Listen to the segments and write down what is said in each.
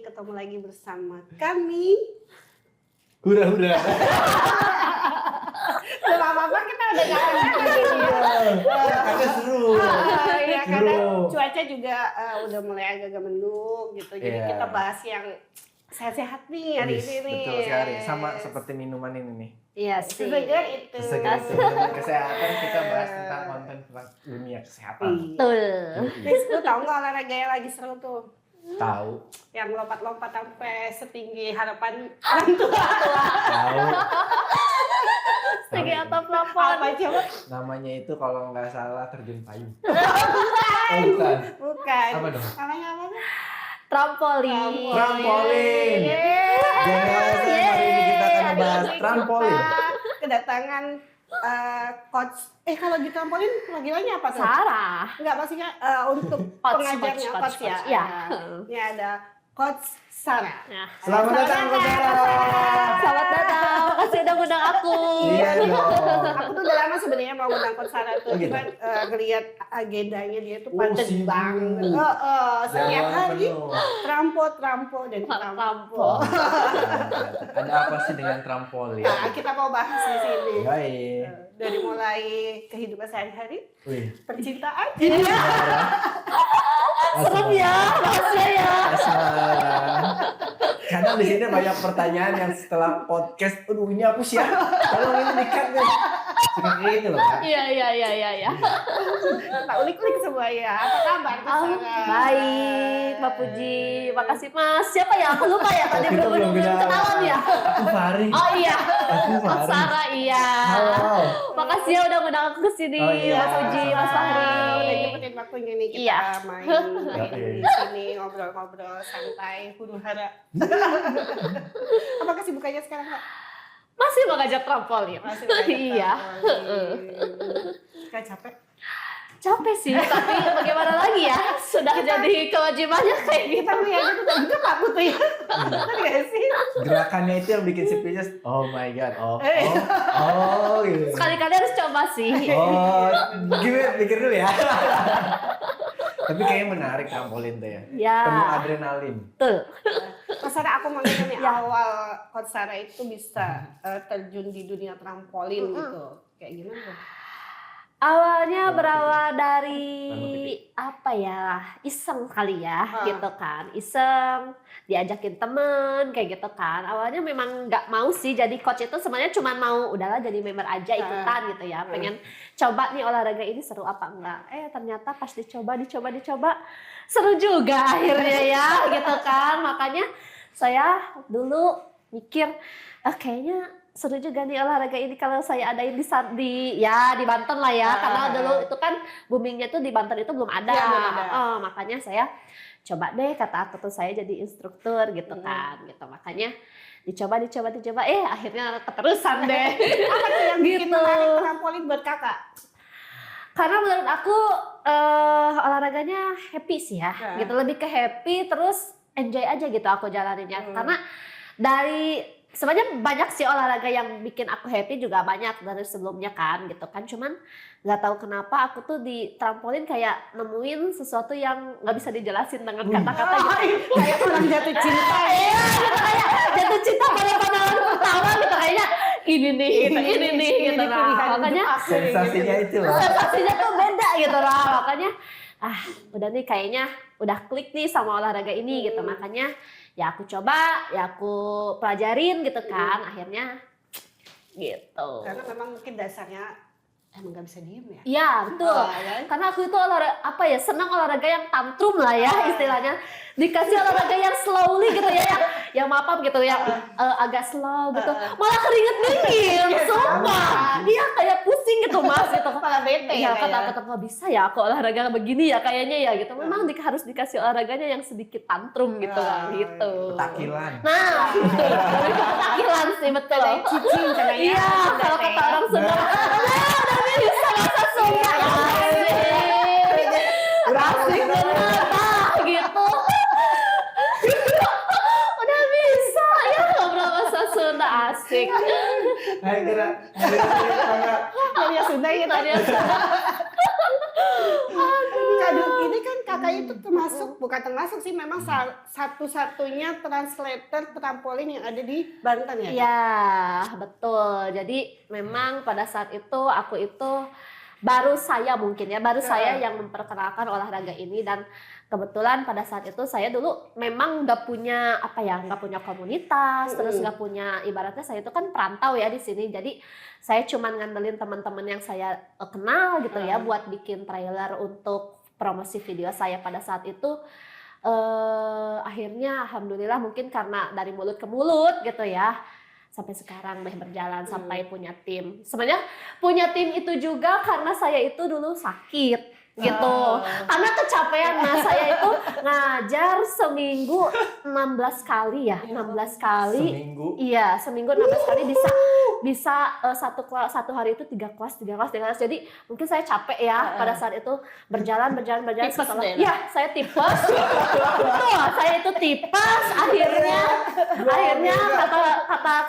ketemu lagi bersama kami. Hura-hura. Belum apa-apa kita udah jalan. Karena seru. Ya karena cuaca juga udah mulai agak-agak mendung gitu. Jadi kita bahas yang sehat-sehat nih hari ini nih. Betul sekali. Sama seperti minuman ini nih. Iya sih. Sesegar itu. Dengan kesehatan kita bahas tentang konten tentang dunia kesehatan. Betul. Terus lu tau nggak olahraga yang lagi seru tuh? Tahu. Yang lompat-lompat sampai setinggi harapan orang tua. Tahu. Setinggi atap plafon. Apa coba? Namanya itu kalau nggak salah terjun payung. Bukan. Bukan. Bukan. Apa dong? Namanya apa tuh? Trampolin. Trampolin. Jadi hari ini kita akan membahas trampolin. Kedatangan coach. Kalau di trampolin panggilannya apa tuh? Sarah. Enggak maksudnya untuk pengajarnya coach ya. Iya. Ini ada coach Sarah. Nah, Selamat datang Coach Sarah. selamat datang. Makasih udah ngundang aku. Iya dong. Aku tuh udah lama sebenarnya mau ngundang coach Sarah tuh, Oh, gitu? cuman ngelihat agendanya dia tuh Oh, padat sibuk. banget. Setiap Jangan hari penuh. trampo dan trampo. Ada apa sih dengan trampolin? Nah, kita mau bahas di sini. Baik. Dari mulai kehidupan sehari-hari, Wih. percintaan, Serem ya, bahasnya ya. Karena di sini banyak pertanyaan yang setelah podcast, aduh ini apa sih ya? Kalau ini dikat nih. Suka kayak gitu loh, Kak. Iya. kita ulik-ulik semua ya. Apa kabar, Coach Sarah? Baik, Mbak Puji. Makasih Mas. Siapa ya? Aku lupa ya tadi Kita belum kenalan ya. Aku Fahri. Oh iya. Aku Mas Fahri. Sarah iya. Halo. Makasih ya udah ngundang aku ke sini. Oh, iya. Mas Puji, Mas Fahri. Udah nyempetin waktunya nih kita Iya. main Oke. di sini ngobrol-ngobrol santai, huru-hara. Apa kesibukannya sekarang, Kak? Masih mau ngajak trampolin. Masih banyak Iya. Kak capek? Capek sih, tapi bagaimana lagi ya? Sudah jadi kewajibannya kayak gitu. Kita lihat itu tadi juga Pak Putu ya. Benar nggak sih? Gerakannya itu yang bikin si Princess, oh my god, gitu. Sekali-kali harus coba sih. Oh, gimana? Pikir dulu ya. Tapi kayaknya menarik trampolin tuh ya. Ya. Penuh adrenalin. Betul. Mas Sarah, aku mau nanya nih, Ya. awal Coach Sarah itu bisa terjun di dunia trampolin gitu. Kayak gimana tuh? Awalnya berawal dari apa ya, iseng kali ya, gitu kan, iseng diajakin temen kayak gitu kan. Awalnya memang nggak mau sih jadi coach itu, sebenarnya cuma mau udahlah jadi member aja ikutan gitu ya, pengen coba nih olahraga ini seru apa enggak. Ternyata pas dicoba seru juga akhirnya ya, gitu kan. Makanya saya dulu mikir kayaknya seru juga nih olahraga ini kalau saya adain di Banten lah ya, karena dulu itu kan boomingnya tuh di Banten itu belum ada. Ya, belum ada. Makanya saya coba deh, kata aku tuh saya jadi instruktur gitu kan, gitu. Makanya dicoba akhirnya keterusan deh. Apa tuh yang bikin Gitu. menarik trampolin buat kakak? Karena menurut aku olahraganya happy sih ya, gitu, lebih ke happy terus enjoy aja gitu aku jalaninnya. Karena dari sebenarnya banyak sih olahraga yang bikin aku happy juga banyak dari sebelumnya kan gitu kan, cuman nggak tahu kenapa aku tuh di trampolin kayak nemuin sesuatu yang nggak bisa dijelasin dengan kata-kata gitu. Kayak orang jatuh cinta. Iya, gitu, kayak jatuh cinta pada pandangan pertama gitu, kayaknya ini nih gitu. Nah, makanya Sensasinya itu loh. sensasinya tuh beda gitu lah, makanya udah nih kayaknya udah klik nih sama olahraga ini gitu. Makanya ya aku coba, ya aku pelajarin gitu kan, akhirnya gitu. Karena memang mungkin dasarnya emang gak bisa diem ya. Iya betul, karena aku itu senang olahraga yang tantrum lah ya istilahnya. Dikasih olahraga yang slowly gitu ya, yang maaf gitu, yang agak slow gitu, malah keringet dingin, sumpah. Iya kayak pusing gitu mas gitu. Kepala bete Iya, ya. kata nggak bisa ya aku olahraga begini ya kayaknya ya gitu. Memang harus dikasih olahraganya yang sedikit tantrum gitu lah gitu. Petakilan. Nah, itu petakilan sih betul. Cicing karena ya. Iya, kalau kata orang Sunda, udah bisa bahasa Sunda. Asik bener, gitu. Udah bisa ya ngobrol bahasa Sunda, asik. Hai kira. Ya sudah ya tadi. Aduh. Kak Dut ini kan kakak itu bukan termasuk sih, memang satu-satunya translator trampolin yang ada di Banten ya? Iya, betul. Jadi memang pada saat itu aku itu baru saya yang memperkenalkan olahraga ini, dan kebetulan pada saat itu saya dulu memang nggak punya komunitas, terus nggak punya, ibaratnya saya itu kan perantau ya di sini, jadi saya cuman ngandelin teman-teman yang saya kenal gitu ya buat bikin trailer untuk promosi video saya pada saat itu. Akhirnya alhamdulillah mungkin karena dari mulut ke mulut gitu ya, sampai sekarang deh berjalan sampai punya tim. Sebenarnya punya tim itu juga karena saya itu dulu sakit gitu. Karena kecapean. Nah, saya itu ngajar seminggu 16 kali ya, 16 kali. Seminggu? Iya, seminggu 16 kali bisa satu hari itu 3 kelas. Jadi mungkin saya capek ya pada saat itu berjalan Tipes setelah. deh. Ya, saya tipes. Betul, saya itu tipes. Akhirnya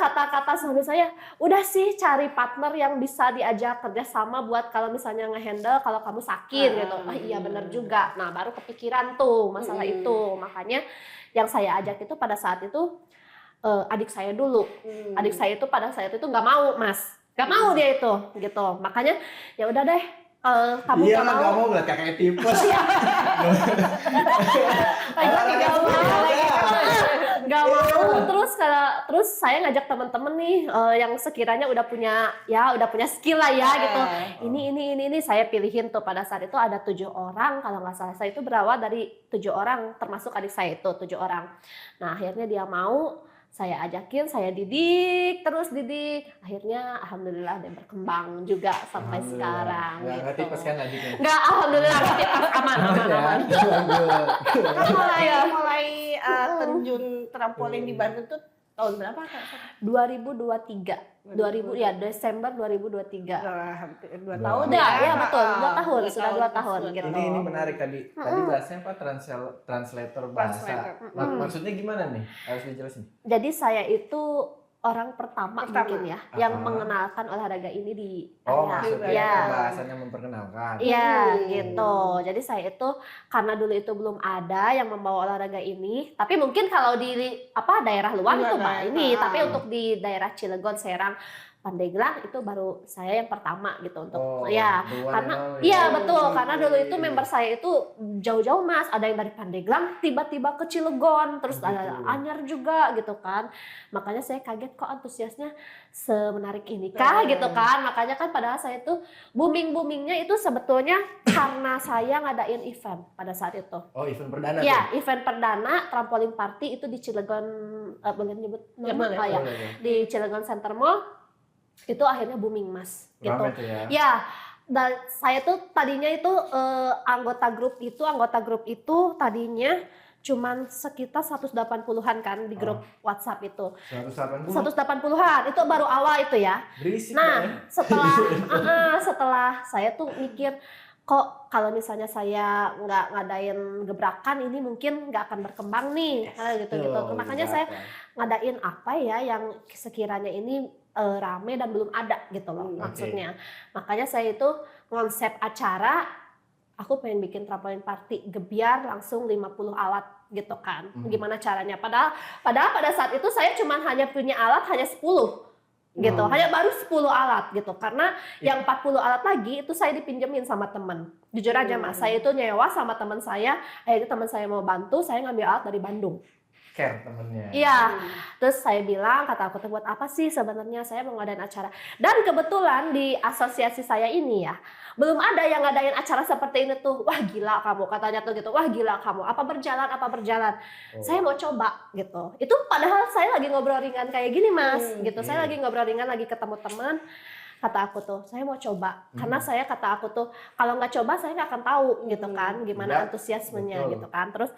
kata suami saya, udah sih cari partner yang bisa diajak kerjasama buat kalau misalnya ngehandle kalau kamu sakit gitu. Iya benar juga. Nah, baru kepikiran tuh masalah itu. Makanya yang saya ajak itu pada saat itu adik saya dulu. Adik saya itu pada saat itu nggak mau, Mas. Nggak mau dia itu gitu. Makanya ya udah deh, kamu iya nggak lah, mau. nggak mau ngeliat kakaknya tipes. Gak mau. Terus saya ngajak teman-teman nih yang sekiranya udah punya skill lah ya gitu. Ini saya pilihin tuh pada saat itu ada 7 orang kalau nggak salah. Saya itu berawal dari 7 orang termasuk adik saya itu 7 orang. Nah, akhirnya dia mau, saya ajakin, saya didik. Akhirnya alhamdulillah dia berkembang juga sampai sekarang. Nggak gitu. tipes kan adiknya? Nggak, alhamdulillah nggak tipes, aman. Kan mulai terjun trampolin di Banten tuh tahun berapa Kak? 2023. Desember 2023. Hampir 2 Dua tahun tahun. Ya betul, 2 tahun, sudah 2 tahun gitu. Ini menarik tadi. Tadi bahasanya apa? Translator bahasa. Maksudnya gimana nih? Harus dijelasin. Jadi saya itu orang pertama mungkin ya yang Ah. mengenalkan olahraga ini di Maksudnya ya. bahasanya memperkenalkan. Iya gitu. Jadi saya itu karena dulu itu belum ada yang membawa olahraga ini. Tapi mungkin kalau di daerah luar itu ini. Tapi untuk di daerah Cilegon, Serang, Pandeglang itu baru saya yang pertama gitu untuk betul, karena dulu itu member saya itu jauh-jauh Mas, ada yang dari Pandeglang tiba-tiba ke Cilegon, terus ada Anyar juga gitu kan. Makanya saya kaget kok antusiasnya semenarik ini kah gitu kan. Makanya kan padahal saya itu boomingnya itu sebetulnya karena saya ngadain event pada saat itu. Oh, event perdana. Ya, event perdana trampolin party itu di Cilegon, boleh nyebut nama ya, di Cilegon Center Mall. Itu akhirnya booming Mas gitu. Ya, dan saya tuh tadinya itu anggota grup itu tadinya cuman sekitar 180-an kan di grup WhatsApp itu. 180-an itu baru awal itu ya. Berisik. Nah, setelah saya tuh mikir, kok kalau misalnya saya nggak ngadain gebrakan ini mungkin nggak akan berkembang nih, gitu. Makanya saya ngadain apa ya yang sekiranya ini rame dan belum ada gitu loh maksudnya. Makanya saya itu konsep acara, aku pengen bikin trampolin party gebiar langsung 50 alat gitu kan. Gimana caranya? Padahal pada saat itu saya cuma hanya punya alat hanya 10 gitu. Hanya baru 10 alat gitu. Karena yang 40 alat lagi itu saya dipinjemin sama teman. Jujur aja Mas, saya itu nyewa sama teman saya. Akhirnya teman saya mau bantu, saya ngambil alat dari Bandung. Care temennya. Iya, terus saya bilang, kata aku tuh buat apa sih sebenarnya saya mau ngadain acara. Dan kebetulan di asosiasi saya ini ya, belum ada yang ngadain acara seperti ini tuh. Wah gila kamu, katanya tuh gitu. Wah gila kamu, apa berjalan. Saya mau coba gitu. Itu padahal saya lagi ngobrol ringan kayak gini Mas, gitu. Saya lagi ngobrol ringan, lagi ketemu teman. Kata aku tuh, saya mau coba. Karena saya kata aku tuh, kalau nggak coba saya nggak akan tahu gitu kan, gimana antusiasmenya gitu kan. Terus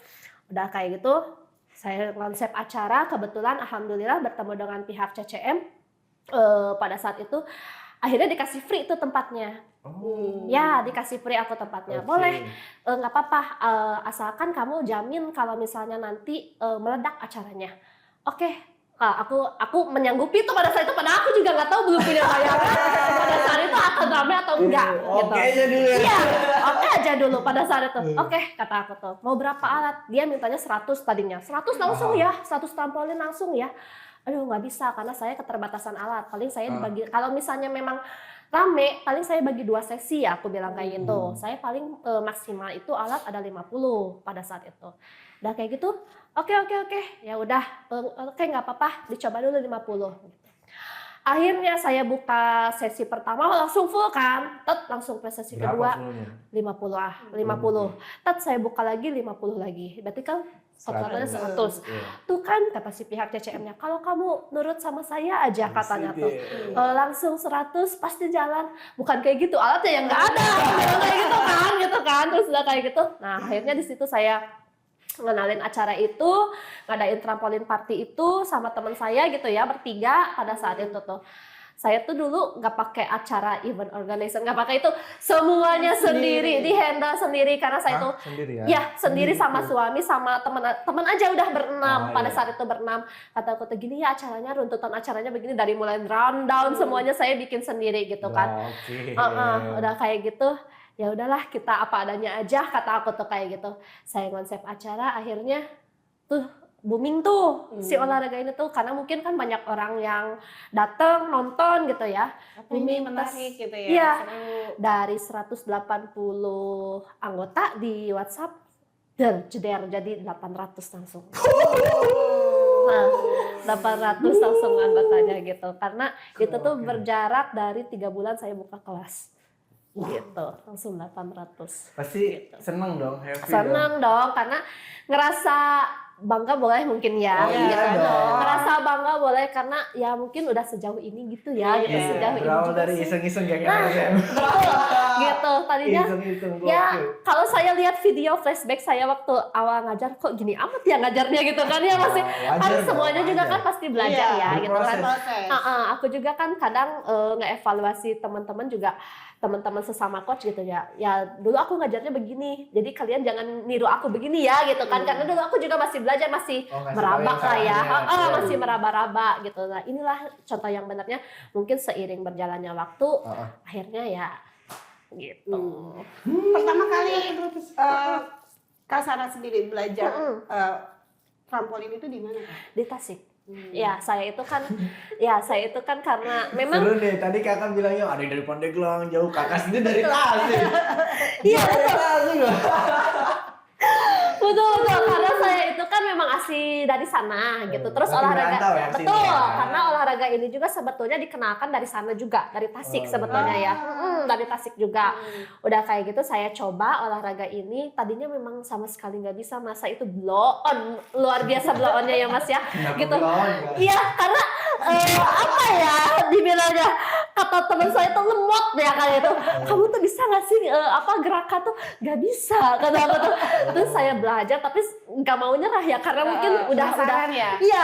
udah kayak gitu, saya konsep acara, kebetulan alhamdulillah bertemu dengan pihak CCM pada saat itu, akhirnya dikasih free itu tempatnya. Ya, dikasih free aku tempatnya. Boleh, nggak apa-apa, asalkan kamu jamin kalau misalnya nanti meledak acaranya. Oke. Aku menyanggupi itu pada saat itu, padahal aku juga nggak tahu, belum punya bayangan pada saat itu akan rame atau enggak gitu. Oke aja dulu ya. Iya, oke aja dulu pada saat itu. Oke, kata aku tuh, mau berapa alat? Dia mintanya 100 tadinya. 100 langsung ya, 100 trampolin langsung ya. Aduh, nggak bisa karena saya keterbatasan alat. Paling saya dibagi, kalau misalnya memang rame, paling saya bagi 2 sesi ya, aku bilang kayak gitu. Saya paling maksimal itu alat ada 50 pada saat itu. Udah kayak gitu, oke. Ya udah, oke nggak apa-apa, dicoba dulu 50. Akhirnya saya buka sesi pertama langsung full kan, langsung ke sesi kedua 50. Saya buka lagi 50 lagi. Berarti kan totalnya 100. Tuh kan kata si pihak CCM-nya, kalau kamu nurut sama saya aja katanya tuh langsung 100 pasti jalan. Bukan kayak gitu, alatnya yang nggak ada. kayak gitu kan. Terus udah kayak gitu. Nah, akhirnya di situ saya ngenalin acara itu, ngadain trampolin party itu sama teman saya gitu ya, bertiga pada saat itu tuh. Saya tuh dulu nggak pakai acara event organizer, nggak pakai itu, semuanya sendiri, di handle sendiri karena saya tuh sendiri sama suami sama teman aja udah berenam pada saat itu berenam. Kata aku tuh gini ya acaranya, runtutan acaranya begini dari mulai rundown semuanya saya bikin sendiri gitu kan. Udah kayak gitu. Ya udahlah kita apa adanya aja kata aku tuh kayak gitu. Saya konsep acara akhirnya tuh booming tuh si olahraga ini tuh karena mungkin kan banyak orang yang datang nonton gitu ya. Booming menarik gitu ya. Iya. Dari 180 anggota di WhatsApp jeder jadi 800 langsung. Nah, 800 langsung anggotanya gitu. Karena itu tuh berjarak dari 3 bulan saya buka kelas. Gitu, langsung 800. Pasti gitu. Seneng dong, happy dong karena ngerasa bangga boleh mungkin ya, ngerasa bangga boleh karena ya mungkin udah sejauh ini gitu ya, sejauh ini juga dari iseng-iseng kayak gitu tadinya ya kalau saya lihat video flashback saya waktu awal ngajar kok gini amat ya ngajarnya gitu kan ya masih kan semuanya juga kan pasti belajar ya gitu kan. Aku juga kan kadang ngeevaluasi teman-teman juga, teman-teman sesama coach gitu ya dulu aku ngajarnya begini jadi kalian jangan niru aku begini ya gitu kan karena dulu aku juga masih belajar masih meraba lah ya masih meraba-raba gitu. Nah inilah contoh yang benarnya mungkin seiring berjalannya waktu akhirnya ya gitu. Pertama kali Kak Sarah sendiri belajar trampolin itu di mana Kak? Di Tasik. Ya saya itu kan karena memang seru deh tadi kakak bilangnya ada dari Pandeglang jauh, kakak sendiri dari Tasik. Iya betul karena saya itu kan memang asli dari sana gitu terus olahraga karena olahraga ini juga sebetulnya dikenalkan dari sana juga dari Tasik sebetulnya ya dari Tasik juga udah kayak gitu saya coba olahraga ini tadinya memang sama sekali nggak bisa masa itu blow on luar biasa blow onnya ya mas ya gitu iya karena apa ya dibilangnya kata teman saya tuh lemot ya kayak itu kamu tuh bisa nggak sih gerakan tuh nggak bisa kata aku tuh terus saya belajar tapi nggak mau nyerah ya karena mungkin udah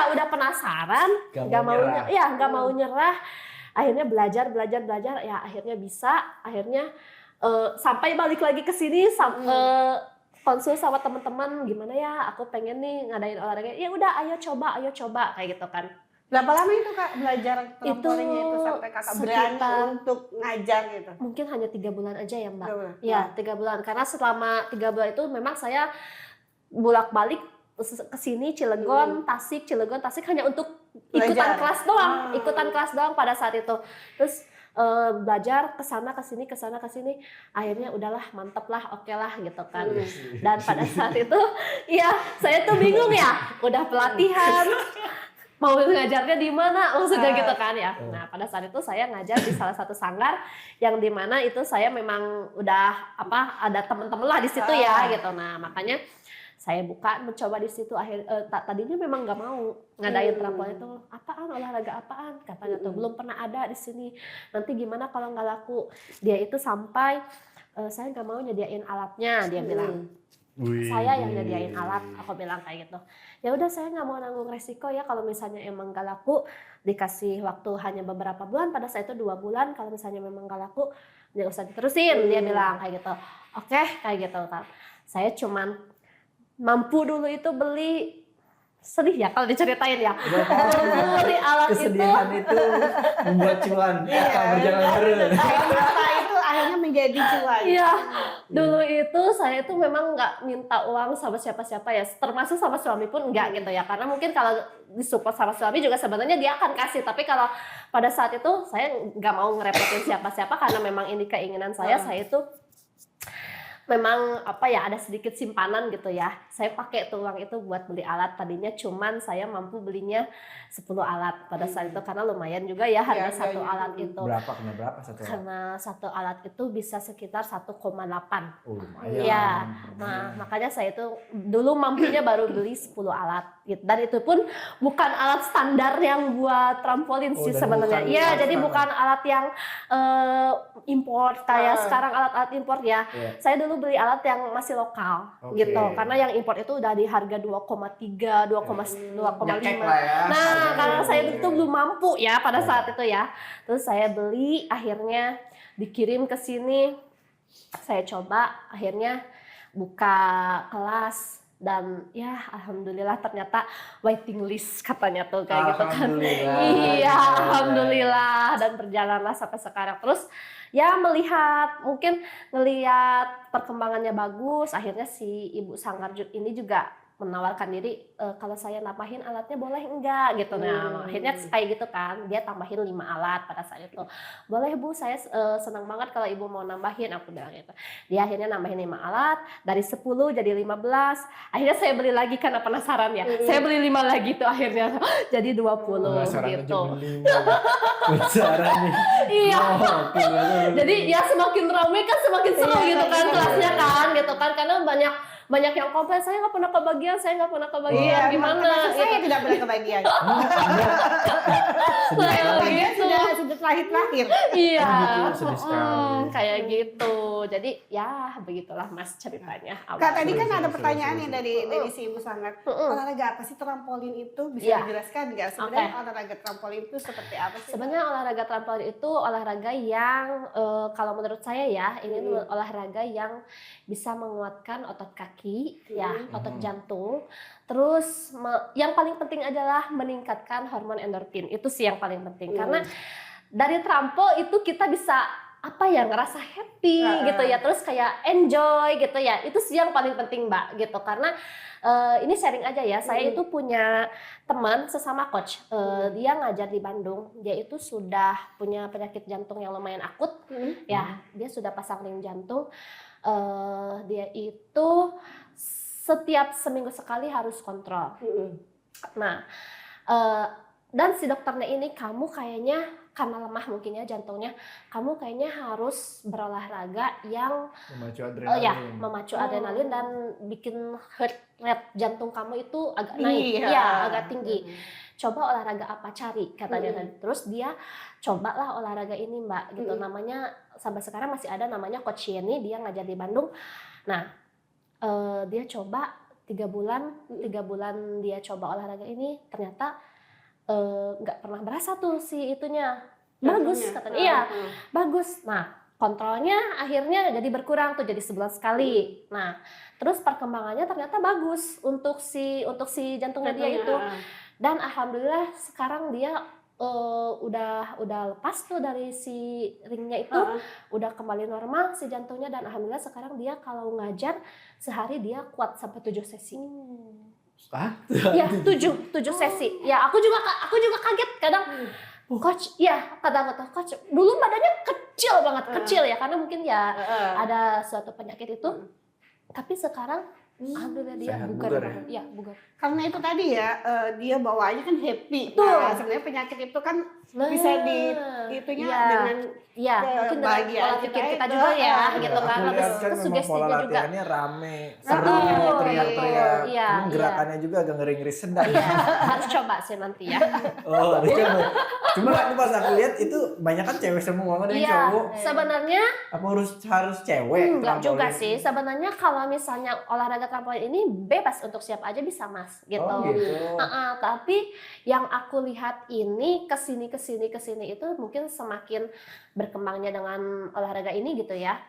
udah penasaran nggak mau nyerah akhirnya belajar ya akhirnya bisa sampai balik lagi ke sini konsul sama teman-teman gimana ya aku pengen nih ngadain olahraga ya udah ayo coba kayak gitu kan. Berapa lama itu Kak belajar trampolinnya itu sampai Kakak berani untuk ngajar gitu? Mungkin hanya 3 bulan aja ya Mbak. Ya 3 bulan karena selama 3 bulan itu memang saya bolak-balik ke sini Cilegon, Tasik hanya untuk ikutan kelas doang pada saat itu. Terus belajar kesana kesini akhirnya udahlah mantep lah oke lah gitu kan. Dan pada saat itu ya saya tuh bingung ya udah pelatihan mau ngajarnya di mana maksudnya gitu kan ya. Nah pada saat itu saya ngajar di salah satu sanggar yang di mana itu saya memang udah ada teman-teman lah di situ ya gitu. Nah makanya saya mencoba di situ tadinya memang nggak mau ngadain trampolin itu olahraga apaan katanya tuh belum pernah ada di sini nanti gimana kalau nggak laku dia itu sampai saya nggak mau nyediain alatnya dia bilang. Saya yang nyediain alat, aku bilang kayak gitu. Ya udah saya nggak mau nanggung resiko ya kalau misalnya emang gak laku dikasih waktu hanya beberapa bulan pada saat itu 2 bulan kalau misalnya memang gak laku nggak usah diterusin dia bilang kayak gitu. Oke, kayak gitu kan. Saya cuman mampu dulu itu beli sedih ya kalau diceritain ya. Beli alat kesedihan itu membuat cuan berjalan terus. Berapa itu menjadi cuan. Iya, dulu itu saya itu memang nggak minta uang sama siapa-siapa ya, termasuk sama suami pun enggak gitu ya, karena mungkin kalau disupport sama suami juga sebenarnya dia akan kasih, tapi kalau pada saat itu saya nggak mau ngerepotin siapa-siapa karena memang ini keinginan saya itu memang apa ya, ada sedikit simpanan gitu ya. Saya pakai tuh uang itu buat beli alat. Tadinya cuman saya mampu belinya 10 alat pada saat itu karena lumayan juga ya harga satu alat itu. Berapa satu alat? Karena satu alat itu bisa sekitar 1,8. Oh, lumayan. Iya. Nah, makanya saya itu dulu mampunya baru beli 10 alat gitu. Dan itu pun bukan alat standar yang buat trampolin sih sebenarnya. Iya, jadi bukan alat yang import kayak sekarang alat-alat import ya. Saya dulu beli alat yang masih lokal gitu. Karena yang import itu udah di harga 2,3, 2,5. Nah, karena saya itu belum mampu ya pada saat itu ya. Terus saya beli, akhirnya dikirim ke sini. Saya coba, akhirnya buka kelas dan ya alhamdulillah ternyata waiting list katanya tuh kayak gitu kan. Iya, alhamdulillah dan berjalanlah sampai sekarang. Terus ya mungkin ngelihat perkembangannya bagus, akhirnya si Ibu Sanggarjut ini juga menawarkan diri, kalau saya nambahin alatnya boleh enggak gitu. Nah, akhirnya kayak gitu kan, dia tambahin 5 alat pada saat itu. Boleh Bu, saya senang banget kalau Ibu mau nambahin, aku bilang gitu. Dia akhirnya nambahin 5 alat, dari 10 jadi 15. Akhirnya saya beli lagi karena penasaran ya. Saya beli 5 lagi tuh akhirnya jadi 20 gitu. Penasaran nih. Iya. Jadi ya semakin ramai kan semakin seru gitu kan kelasnya kan gitu kan, karena banyak yang komplain, saya nggak pernah kebagian, gimana? Saya tidak pernah kebagian. Sudah lahir. Iya, sedih sekali. kayak gitu. Jadi ya begitulah Mas ceritanya. Kak, tadi kan ada pertanyaan yang dari si Ibu Sanggar. Olahraga apa sih trampolin itu? Bisa dijelaskan nggak? Sebenarnya olahraga trampolin itu seperti apa sih? Sebenarnya olahraga trampolin itu olahraga yang kalau menurut saya ya, ini olahraga yang bisa menguatkan otot kaki, ya, otot jantung. Terus yang paling penting adalah meningkatkan hormon endorfin. Itu sih yang paling penting. Karena dari trampo itu kita bisa ngerasa happy gitu ya, terus kayak enjoy gitu ya. Itu sih yang paling penting Mbak gitu. Karena ini sharing aja ya, saya itu punya teman sesama coach, dia ngajar di Bandung. Dia itu sudah punya penyakit jantung yang lumayan akut, ya, dia sudah pasang ring jantung. Dia itu setiap seminggu sekali harus kontrol. Nah, dan si dokternya ini, kamu kayaknya karena lemah mungkin ya jantungnya, kamu kayaknya harus berolahraga yang memacu adrenalin dan bikin heart rate jantung kamu itu agak naik, agak tinggi. Coba olahraga apa, cari katanya. Terus dia cobalah olahraga ini Mbak gitu, namanya sampai sekarang masih ada, namanya Coach Yeni, dia ngajar di Bandung. Nah, dia coba 3 bulan dia coba olahraga ini, ternyata nggak pernah berasa tuh si itunya bagus katanya. Iya, bagus. Nah, kontrolnya akhirnya jadi berkurang tuh, jadi sebulan sekali. Nah, terus perkembangannya ternyata bagus untuk si jantungnya dia itu. Dan alhamdulillah sekarang dia udah lepas tuh dari si ringnya itu, udah kembali normal si jantungnya, dan alhamdulillah sekarang dia kalau ngajar sehari dia kuat sampai 7 sesi. Ya, 7 sesi. Ya, aku juga kaget kadang. Coach, ya kata coach, dulu badannya kecil ya, karena mungkin ya ada suatu penyakit itu. Tapi sekarang alhamdulillah dia bugar. Karena itu tadi ya, dia bawaannya kan happy. Nah, sebenarnya penyakit itu kan bisa dengan mungkin dengan pola pikir kita juga ya, gitu kan. Habis itu sugestinya juga. Latihannya rame, seru, teriak-teriak. Gerakannya juga agak ngeri-ngeri sedang. Harus coba sih nanti ya. Harus coba. Cuma pas aku lihat itu banyak kan cewek semua, ada yang cowok. Sebenarnya apa harus cewek? Enggak juga sih. Sebenarnya kalau misalnya olahraga trampolin ini bebas untuk siapa aja bisa Mas, gitu. Tapi yang aku lihat ini kesini itu mungkin semakin berkembangnya dengan olahraga ini gitu ya.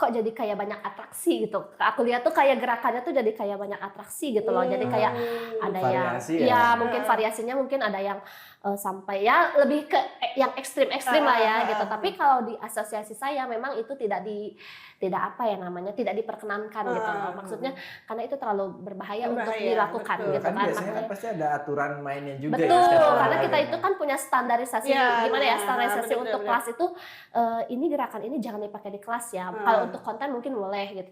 kok jadi kayak banyak atraksi gitu. Aku lihat tuh kayak gerakannya tuh jadi kayak banyak atraksi gitu loh. Jadi kayak ada variasi yang mungkin variasinya mungkin ada yang sampai ya lebih ke yang ekstrim lah ya gitu. Tapi kalau di asosiasi saya memang itu tidak apa ya namanya, tidak diperkenankan gitu loh. Maksudnya karena itu terlalu berbahaya untuk dilakukan betul. gitu Kan kan. biasanya kan pasti ada aturan mainnya juga Betul, ya. setiap karena kita olahraga itu kan punya standarisasi gimana ya, standarisasi untuk kelas itu ini gerakan ini jangan dipakai di kelas ya. Kalau untuk konten mungkin boleh gitu.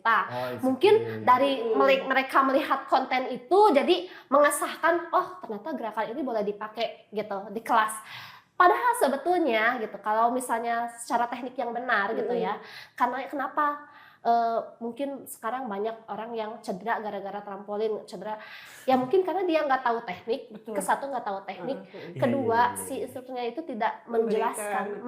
Mungkin dari mereka melihat konten itu jadi mengesahkan ternyata gerakan ini boleh dipakai gitu di kelas. Padahal sebetulnya gitu, kalau misalnya secara teknik yang benar gitu ya, karena kenapa mungkin sekarang banyak orang yang cedera gara-gara trampolin, cedera ya mungkin karena dia nggak tahu teknik, kesatu nggak tahu teknik, kedua si instrukturnya itu tidak menjelaskan,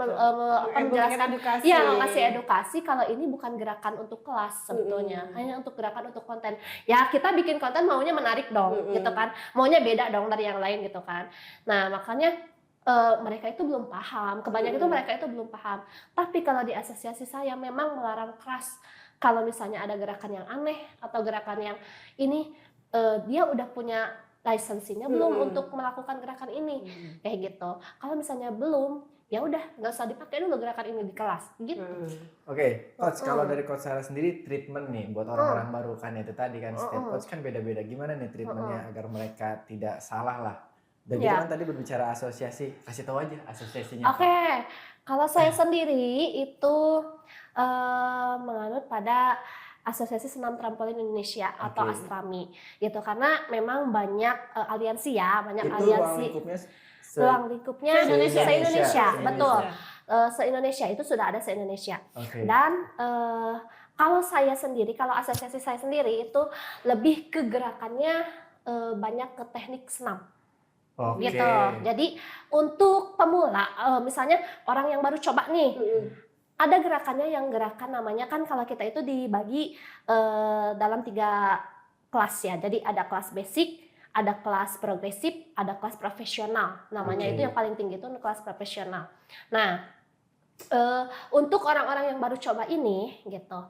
ngasih edukasi kalau ini bukan gerakan untuk kelas sebetulnya, hanya untuk gerakan untuk konten. Ya kita bikin konten maunya menarik dong, gitu kan, maunya beda dong dari yang lain gitu kan. Nah makanya mereka itu belum paham, kebanyakan itu mereka itu belum paham. Tapi kalau di asosiasi saya memang melarang keras kalau misalnya ada gerakan yang aneh atau gerakan yang ini dia udah punya lisensinya belum untuk melakukan gerakan ini kayak gitu. Kalau misalnya belum, ya udah nggak usah dipakai dulu gerakan ini di kelas gitu. Oke, coach, kalau dari coach Sarah sendiri treatment nih buat orang-orang baru kan itu tadi kan setiap coach kan beda-beda, gimana nih treatmentnya agar mereka tidak salah lah. Dan kita kan tadi berbicara asosiasi, kasih tahu aja asosiasinya. Oke, kalau saya sendiri itu menganut pada Asosiasi Senam Trampolin Indonesia atau ASTRAMI gitu, karena memang banyak aliansi ya, banyak itu aliansi. Ruang lingkupnya se-Indonesia, betul. Se-Indonesia itu sudah ada se-Indonesia. Dan kalau saya sendiri, kalau asosiasi saya sendiri itu lebih ke gerakannya banyak ke teknik senam. Gitu. Jadi untuk pemula, misalnya orang yang baru coba nih, ada gerakannya yang gerakan namanya kan kalau kita itu dibagi dalam 3 kelas ya. Jadi ada kelas basic, ada kelas progresif, ada kelas profesional. Namanya itu yang paling tinggi itu kelas profesional. Nah, untuk orang-orang yang baru coba ini gitu,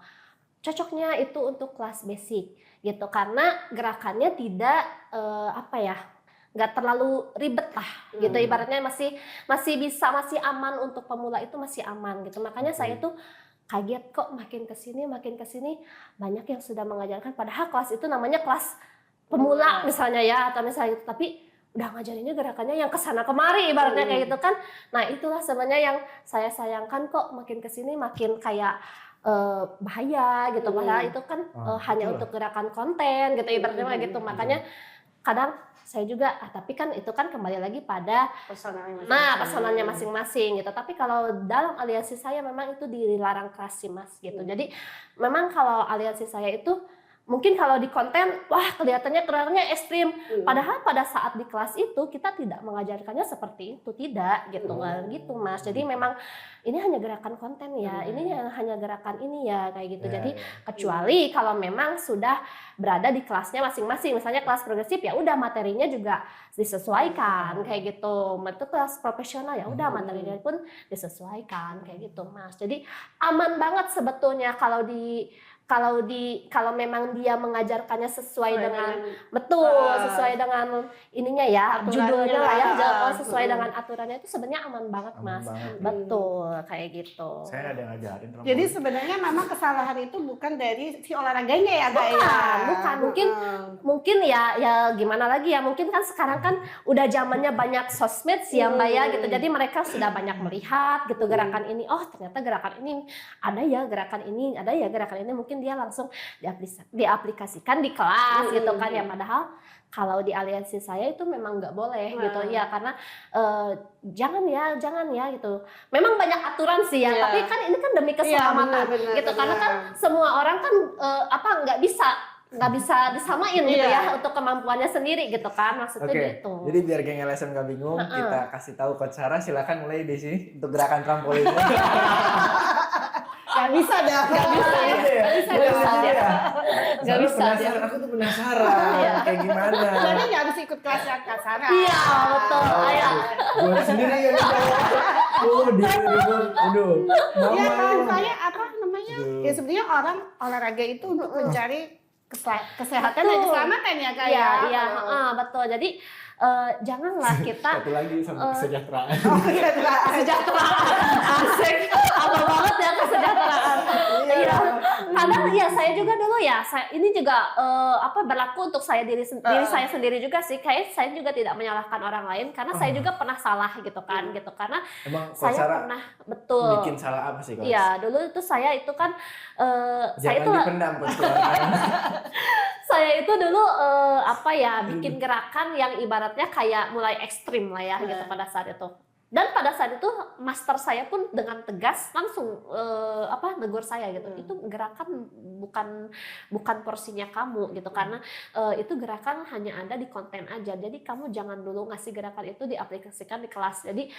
cocoknya itu untuk kelas basic gitu, karena gerakannya tidak nggak terlalu ribet lah gitu, ibaratnya masih bisa, masih aman untuk pemula, itu masih aman gitu. Makanya saya tuh kaget kok makin kesini banyak yang sudah mengajarkan, padahal kelas itu namanya kelas pemula misalnya ya, atau misalnya gitu, tapi udah ngajarinnya gerakannya yang kesana kemari ibaratnya kayak gitu kan. Nah itulah sebenarnya yang saya sayangkan, kok makin kesini makin kayak bahaya gitu, padahal itu kan hanya untuk gerakan konten gitu ibaratnya gitu. Makanya kadang saya juga, tapi kan itu kan kembali lagi pada personalnya masing-masing gitu. Tapi kalau dalam aliansi saya memang itu dilarang keras sih Mas gitu. Jadi memang kalau aliansi saya itu mungkin kalau di konten, wah kelihatannya ekstrim. Padahal pada saat di kelas itu kita tidak mengajarkannya seperti itu, tidak gitu kan, gitu Mas. Jadi memang ini hanya gerakan konten ya, ini hanya gerakan ini ya kayak gitu. Jadi kecuali kalau memang sudah berada di kelasnya masing-masing, misalnya kelas progresif ya udah materinya juga disesuaikan kayak gitu. Itu kelas profesional ya udah materinya pun disesuaikan kayak gitu Mas. Jadi aman banget sebetulnya kalau memang dia mengajarkannya sesuai dengan sesuai dengan ininya ya, judulnya lah ya, sesuai dengan aturannya, itu sebenarnya aman banget Mas. Betul kayak gitu. Saya ada yang ngajarin. Jadi sebenarnya memang kesalahan itu bukan dari si olahraganya ya, bukan. Mungkin ya gimana lagi ya, mungkin kan sekarang kan udah zamannya banyak sosmed sih ya Mbak ya gitu. Jadi mereka sudah banyak melihat gitu gerakan ini, oh ternyata gerakan ini ada ya, gerakan ini mungkin dia langsung diaplikasikan di kelas gitu kan ya. Padahal kalau di aliansi saya itu memang nggak boleh gitu ya, karena jangan ya gitu. Memang banyak aturan sih ya, tapi kan ini kan demi keselamatan gitu. Karena kan semua orang kan nggak bisa disamain gitu ya untuk kemampuannya sendiri gitu kan, maksudnya gitu. Jadi biar geng LSM nggak bingung, kita kasih tahu Coach Sarah, silakan mulai di sini untuk gerakan trampolin. Gak bisa dah. Gak bisa. Aku tuh penasaran kayak gimana. Jadi nggak harus ikut kelas yang Kak Sarah. Iya betul. Gue sendiri yang aduh. Iya kan saya apa namanya namanya? Ya sebenarnya orang olahraga itu untuk mencari kesehatan dan keselamatan ya Kak ya. Iya, betul. Jadi janganlah kita Satu lagi sama kesejahteraan. kesejahteraan asik apa banget ya kesejahteraan. Iya. Kadang ya saya juga dulu ya, ini juga berlaku untuk diri saya sendiri juga sih. Kayak saya juga tidak menyalahkan orang lain karena saya juga pernah salah gitu kan gitu. Karena Emang saya pernah betul bikin salah apa sih Coach? Iya, dulu itu saya itu kan saya itu dipendam Coach. saya itu dulu bikin gerakan yang ibaratnya kayak mulai ekstrim lah ya gitu pada saat itu. Dan pada saat itu master saya pun dengan tegas langsung negur saya gitu. Itu gerakan bukan porsinya kamu gitu karena itu gerakan hanya ada di konten aja. Jadi kamu jangan dulu ngasih gerakan itu diaplikasikan di kelas. Jadi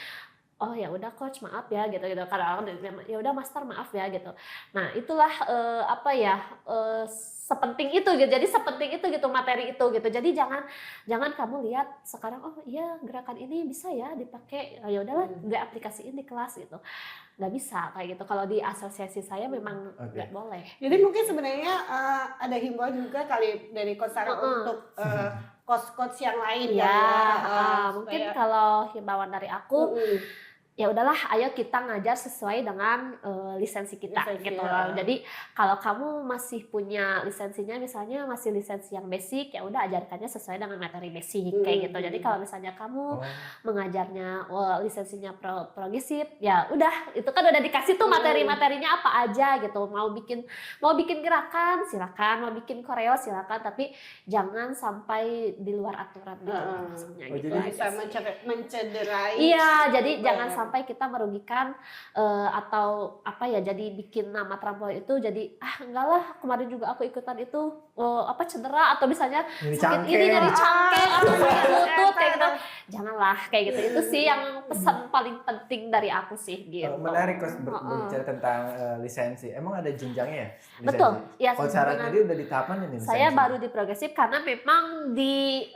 oh ya udah coach maaf ya gitu kadang-kadang ya udah master maaf ya gitu. Nah itulah sepenting itu gitu. Jadi sepenting itu gitu materi itu gitu. Jadi jangan kamu lihat sekarang oh iya gerakan ini bisa ya dipakai ya udahlah gue aplikasiin di kelas gitu. Nggak bisa kayak gitu. Kalau di asosiasi saya memang nggak boleh. Jadi mungkin sebenarnya ada himbauan juga kali dari Coach Sarah untuk coach-coach yang lain mungkin kalau himbauan dari aku ya udahlah ayo kita ngajar sesuai dengan lisensi kita gitu. Jadi kalau kamu masih punya lisensinya misalnya masih lisensi yang basic ya udah ajarkannya sesuai dengan materi basic kayak gitu. Jadi kalau misalnya kamu mengajarnya lisensinya progresif ya udah itu kan udah dikasih tuh materi-materinya apa aja gitu. Mau bikin gerakan silakan, mau bikin koreo silakan, tapi jangan sampai di luar aturan gitu maksudnya gitu. Jadi bisa mencederai. Iya, jadi jangan sampai kita merugikan atau jadi bikin nama trampolin itu jadi enggak lah kemarin juga aku ikutan itu cedera atau misalnya sakit ini jadi cangkeng atau sakit lutut kayak gitu. Janganlah kayak gitu. Itu sih yang pesan paling penting dari aku sih gitu. Menarik Coach berbicara tentang lisensi. Emang ada jenjangnya ya? Lisensi? Betul. Ya, Coach Sarah tadi udah di tahapan ini lisensi? Saya baru di progresif karena memang di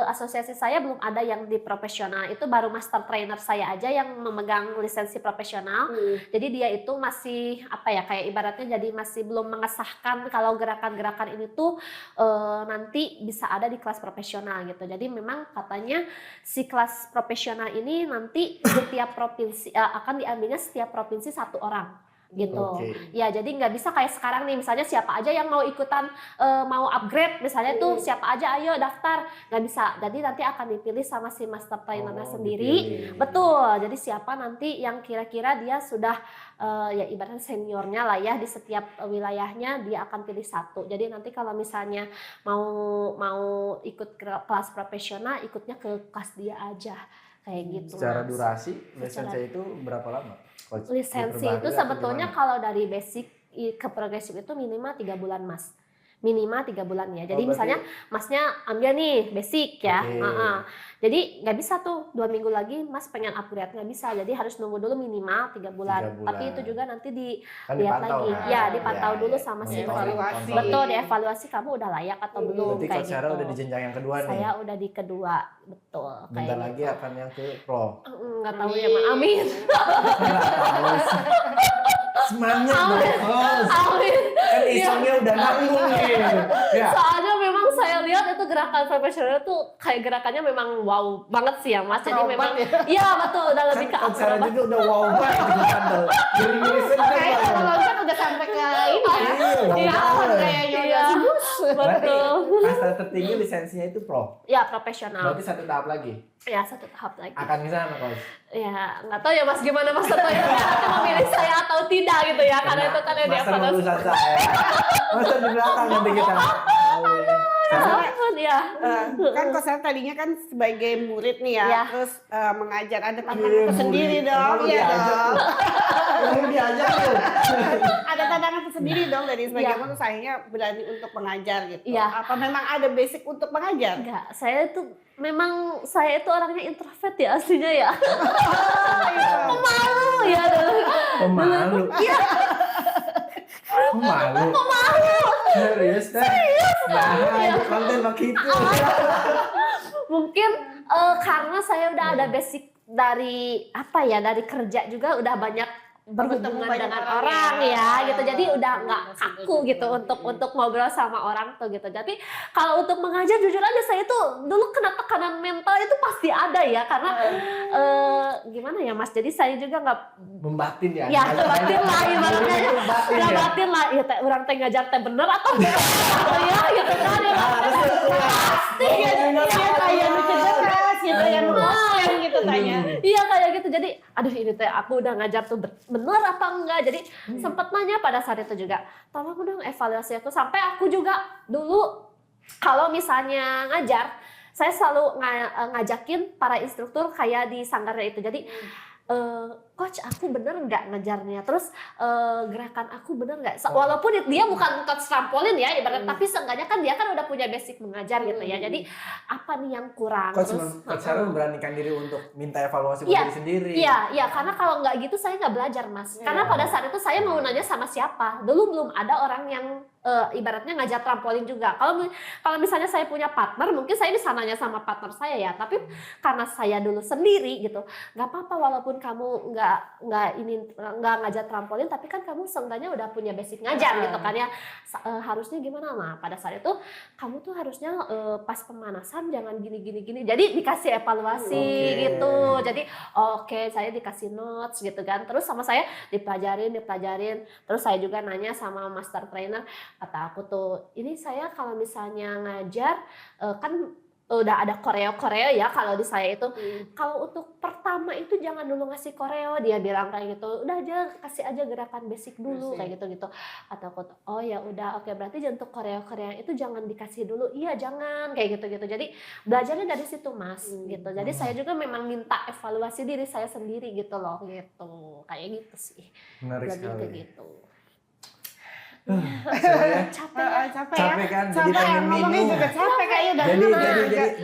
asosiasi saya belum ada yang di profesional. Itu baru master trainer saya aja yang memegang lisensi profesional. Jadi dia itu masih kayak ibaratnya jadi masih belum mengesahkan kalau gerakan-gerakan ini tuh nanti bisa ada di kelas profesional gitu. Jadi memang katanya si kelas profesional ini nanti setiap provinsi akan diambilnya setiap provinsi 1 orang. Gitu. Ya jadi nggak bisa kayak sekarang nih misalnya siapa aja yang mau ikutan mau upgrade misalnya tuh siapa aja ayo daftar, nggak bisa. Jadi nanti akan dipilih sama si master trainernya sendiri. Betul. Jadi siapa nanti yang kira-kira dia sudah ya ibaratnya seniornya lah ya di setiap wilayahnya dia akan pilih 1. Jadi nanti kalau misalnya mau ikut kelas profesional ikutnya ke kelas dia aja. Kayak gitu. Secara durasi lisensi itu berapa lama? Coach, lisensi itu sebetulnya kalau dari basic ke progresif itu minimal 3 bulan Mas. Minimal 3 bulan ya. Jadi misalnya Masnya ambil nih basic ya. Jadi nggak bisa tuh 2 minggu lagi Mas pengen upgrade, nggak bisa. Jadi harus nunggu dulu minimal 3 bulan. Tapi itu juga nanti dilihat lagi. Kan? Ya dipantau dulu sama si evaluasi. Betul, dievaluasi kamu udah layak atau belum. Berarti Coach Sarah udah di jenjang yang kedua nih. Saya udah di kedua, betul. Bentar lagi akan yang ke pro. Nggak tahu ya, amin. Semangat dong, Coach. Amin. Kan isengnya udah nanggung nih. Ya. Soalnya memang saya lihat itu gerakan profesional tuh kayak gerakannya memang wow banget sih ya Mas. Jadi memang iya betul udah lebih ke Coach Sarah juga udah wow banget gitu kan. Kayak kalau loncat udah sampai ke ini ya. Iya, kayak yoga sibus. betul. Kasta tertinggi lisensinya itu pro. Ya profesional. Berarti 1 tahap lagi. Ya 1 tahap lagi. Akan ke sana, Coach. Ya nggak tahu ya Mas gimana Mas Toto ya nanti memilih saya atau tidak gitu ya karena itu kan yang Master lulusan saya. Master di belakang nanti kita. ya. Kan Coach Sarah tadinya kan sebagai murid nih ya, Ya. terus mengajar ada tantangan tersendiri dong, iya dong. Yang diajak tuh. Ada tantangan tersendiri dong dari sebagai murid, akhirnya berani untuk mengajar gitu. Iya. Apa memang ada basic untuk mengajar? Enggak, saya itu orangnya introvert ya aslinya ya. Pemalu ya. Pemalu. Iya. Pemalu. Serius deh. Nah, konten begitu. Mungkin karena saya udah ada basic dari dari kerja juga udah banyak berhubungan banyak dengan orang orang ya. ya gitu, jadi udah nggak kaku gitu untuk ngobrol sama orang tuh gitu. Tapi kalau untuk mengajar jujur aja saya tuh dulu kena tekanan mental itu pasti ada ya, karena gimana ya Mas, jadi saya juga nggak Membatin ya. ya batin lah ibaratnya ya, Batin nggak ya. batin lah ya, orang teh ngajar teh bener atau enggak ya gitu kan ya, pasti Iya, kayak lucu deras gitu ya, nuain gitu tanya. iya kayak gitu. Jadi aduh ini teh aku udah ngajar tuh bener apa enggak, jadi sempat nanya pada saat itu juga, tolong dong evaluasi aku. Sampai aku juga dulu kalau misalnya ngajar saya selalu ngajakin para instruktur kayak di sanggarnya itu. Jadi coach aku bener nggak ngajarnya, terus gerakan aku bener nggak, walaupun dia bukan coach trampolin ya ibarat, tapi seenggaknya kan dia kan udah punya basic mengajar gitu ya. Jadi apa nih yang kurang, Coach terus Sarah memberanikan diri untuk minta evaluasi buat Iya, diri sendiri. Iya, karena kalau nggak gitu saya nggak belajar Mas. Karena pada saat itu saya mau nanya sama siapa, dulu belum ada orang yang ibaratnya ngajar trampolin juga. Kalau misalnya saya punya partner, mungkin saya bisa nanya sama partner saya ya. Tapi karena saya dulu sendiri gitu, nggak apa-apa walaupun kamu nggak ngajar trampolin, tapi kan kamu seenggaknya udah punya basic ngajar gitu kan ya. Harusnya gimana? Nah pada saat itu kamu tuh harusnya pas pemanasan jangan gini. Jadi dikasih evaluasi gitu. Jadi oke, saya dikasih notes gitu kan. Terus sama saya dipelajarin. Terus saya juga nanya sama master trainer, kata aku tuh, ini saya kalau misalnya ngajar kan udah ada koreo ya kalau di saya itu. Kalau untuk pertama itu jangan dulu ngasih koreo, dia bilang kayak gitu. Udah aja kasih aja gerakan basic dulu kayak gitu. Atau aku tuh, oh ya udah oke, berarti untuk koreo itu jangan dikasih dulu. Iya, jangan kayak gitu. Jadi belajarnya dari situ Mas gitu. Jadi saya juga memang minta evaluasi diri saya sendiri gitu loh gitu. Kayak gitu sih. Menarik Lebih sekali. ke gitu. Capek Capek kan, jadi capek pengen ngomongnya minum. juga capek kayaknya udah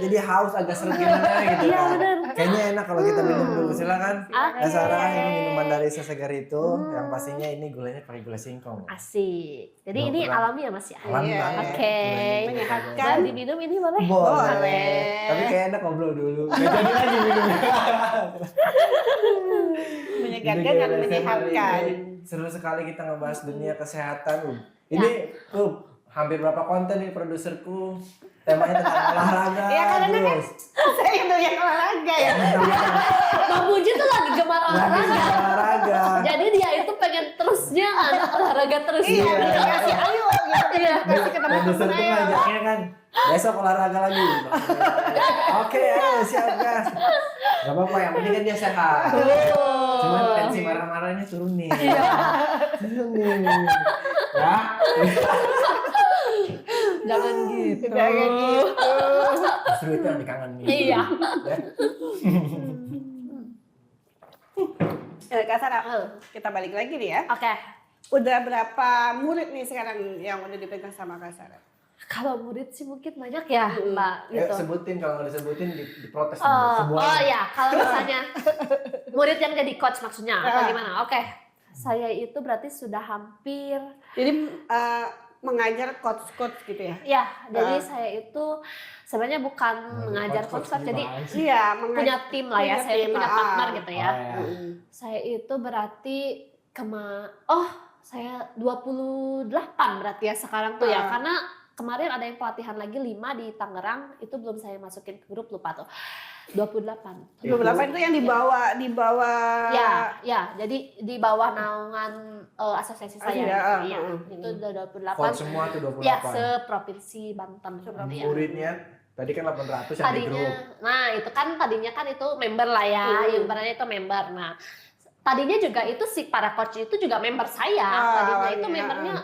Jadi haus agak seret gimana gitu Iya, kan. bener. Kayaknya enak kalau kita minum dulu, silakan. Oke. Sarah, ini minuman dari sesegar itu, yang pastinya ini gulanya pakai gula singkong. Asik. Jadi Belum ini pernah. alami ya Mas ya? Alami Iya. banget. Oke. Menyehatkan. Dan diminum ini boleh? Boleh. Tapi kayak enak ngobrol dulu. Gak jadi lagi minumnya. menyegarkan dan menyehatkan. Seru sekali kita ngebahas dunia kesehatan. Ini hampir berapa konten nih produserku. Temanya tentang olahraga. Iya, karena kan terus. saya doyan olahraga ya. Bang Puji tuh lagi gemar olahraga. Olahraga. Jadi dia itu pengen terusnya ada olahraga terus. Iya, gitu. dikasih ayo gitu. Iya. Kasih ke teman-teman Produserku ayo. ngajaknya kan besok olahraga lagi. Oke, ayo siap guys. Gak apa-apa, yang penting kan dia sehat. Cuman tensi marah-marahnya turunin. Turunin. Ya. Jangan gitu. Jangan gitu. Justru itu yang dikangenin. Iya. Ya. Kak Sarah, kita balik lagi nih ya. Oke. Udah berapa murid nih sekarang yang udah dipegang sama Kak Sarah? Kalau murid sih mungkin banyak ya, Mbak, gitu. Sebutin, kalau nggak disebutin diprotes Oh ya, kalau misalnya murid yang jadi coach maksudnya atau gimana? Oke. Saya itu berarti sudah hampir. Jadi mengajar coach-coach gitu ya? Ya, jadi saya itu sebenarnya bukan mengajar coach, jadi Iya, punya tim lah ya, punya saya tim, punya partner gitu ya. Saya Saya itu berarti saya 28 berarti ya sekarang tuh ya, karena kemarin ada yang pelatihan lagi 5 di Tangerang, itu belum saya masukin ke grup, lupa tuh. 28. 28 itu yang dibawa Ya, jadi di bawah naungan asosiasi saya. Iya, Itu udah 28. Coach semua tuh 28. Ya, seprovinsi Banten seperti ya. Muridnya tadi kan 800 yang di grup. Nah itu kan tadinya kan itu member lah ya, ibaratnya itu member. Nah tadinya juga itu si para coach itu juga member saya, tadinya itu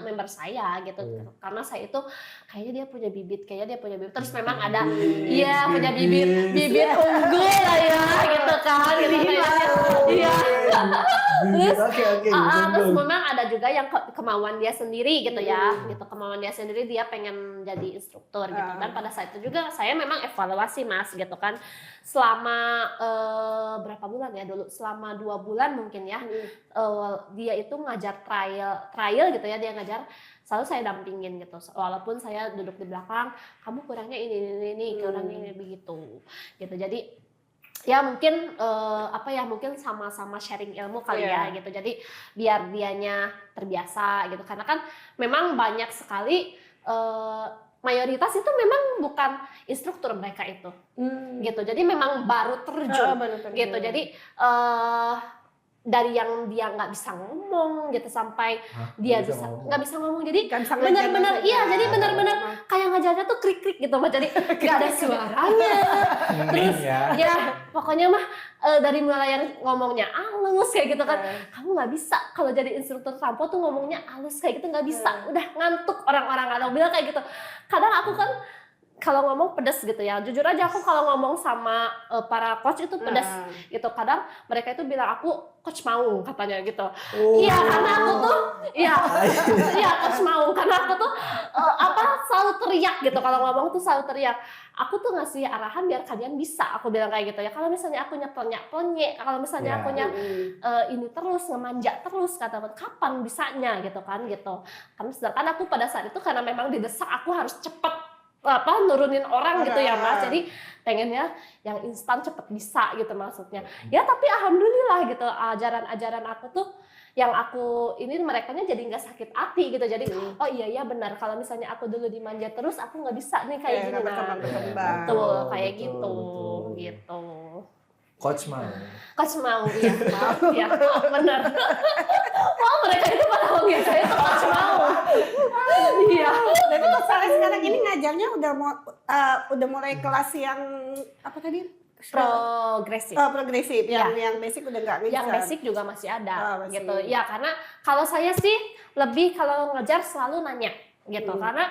member saya gitu, karena saya itu kayaknya dia punya bibit, terus memang ada punya bibit unggul lah ya gitu kan, gitu kayaknya. Iya. Terus memang ada juga yang kemauan dia sendiri gitu ya, gitu kemauan dia sendiri, dia pengen jadi instruktur gitu kan. Pada saat itu juga saya memang evaluasi Mas gitu kan, selama berapa bulan ya dulu, selama 2 bulan mungkin ya, dia itu ngajar trial gitu ya, dia ngajar, selalu saya dampingin gitu, walaupun saya duduk di belakang, kamu kurangnya ini kurangnya ini begitu gitu. Jadi ya mungkin mungkin sama-sama sharing ilmu kali ya gitu. Jadi biar dianya terbiasa gitu. Karena kan memang banyak sekali mayoritas itu memang bukan instruktur mereka itu. Gitu. Jadi memang baru terjun gitu. Jadi dari yang dia nggak bisa ngomong gitu sampai dia bisa nggak bisa ngomong, jadi benar-benar jadi benar-benar kayak ngajarnya tuh krik-krik gitu mah, jadi nggak ada suaranya. Terus pokoknya mah dari mulai yang ngomongnya halus kayak gitu kan, kamu nggak bisa kalau jadi instruktur trampo tuh ngomongnya halus kayak gitu, nggak bisa, udah ngantuk orang-orang ada bilang kayak gitu. Kadang aku kan kalau ngomong pedas gitu ya, jujur aja aku kalau ngomong sama para coach itu pedas gitu. Kadang mereka itu bilang aku coach mau katanya gitu. Iya, karena aku tuh coach mau, karena aku tuh selalu teriak gitu. Kalau ngomong tuh selalu teriak. Aku tuh ngasih arahan biar kalian bisa, aku bilang kayak gitu ya. Kalau misalnya aku nyepelnya, kalau misalnya aku ini terus ngemanja terus, kata kapan bisanya gitu kan gitu. Karena sedangkan aku pada saat itu karena memang didesak aku harus cepet nurunin orang gitu ya Mas, jadi pengennya yang instan cepet bisa gitu maksudnya ya. Tapi alhamdulillah gitu, ajaran aku tuh yang aku ini merekanya jadi nggak sakit hati gitu. Jadi oh iya benar, kalau misalnya aku dulu dimanja terus aku nggak bisa nih kayak gini betul kayak gitu. Coach mau ya benar. Wah, mereka itu pada ngomongin saya tuh coach mau. Iya. Tapi kok sekarang ini ngajarnya udah mulai kelas yang apa tadi? Progresif. Progresif. Yang basic udah nggak bisa. Yang basic juga masih ada gitu. Ya karena kalau saya sih lebih kalau ngejar selalu nanya gitu. Karena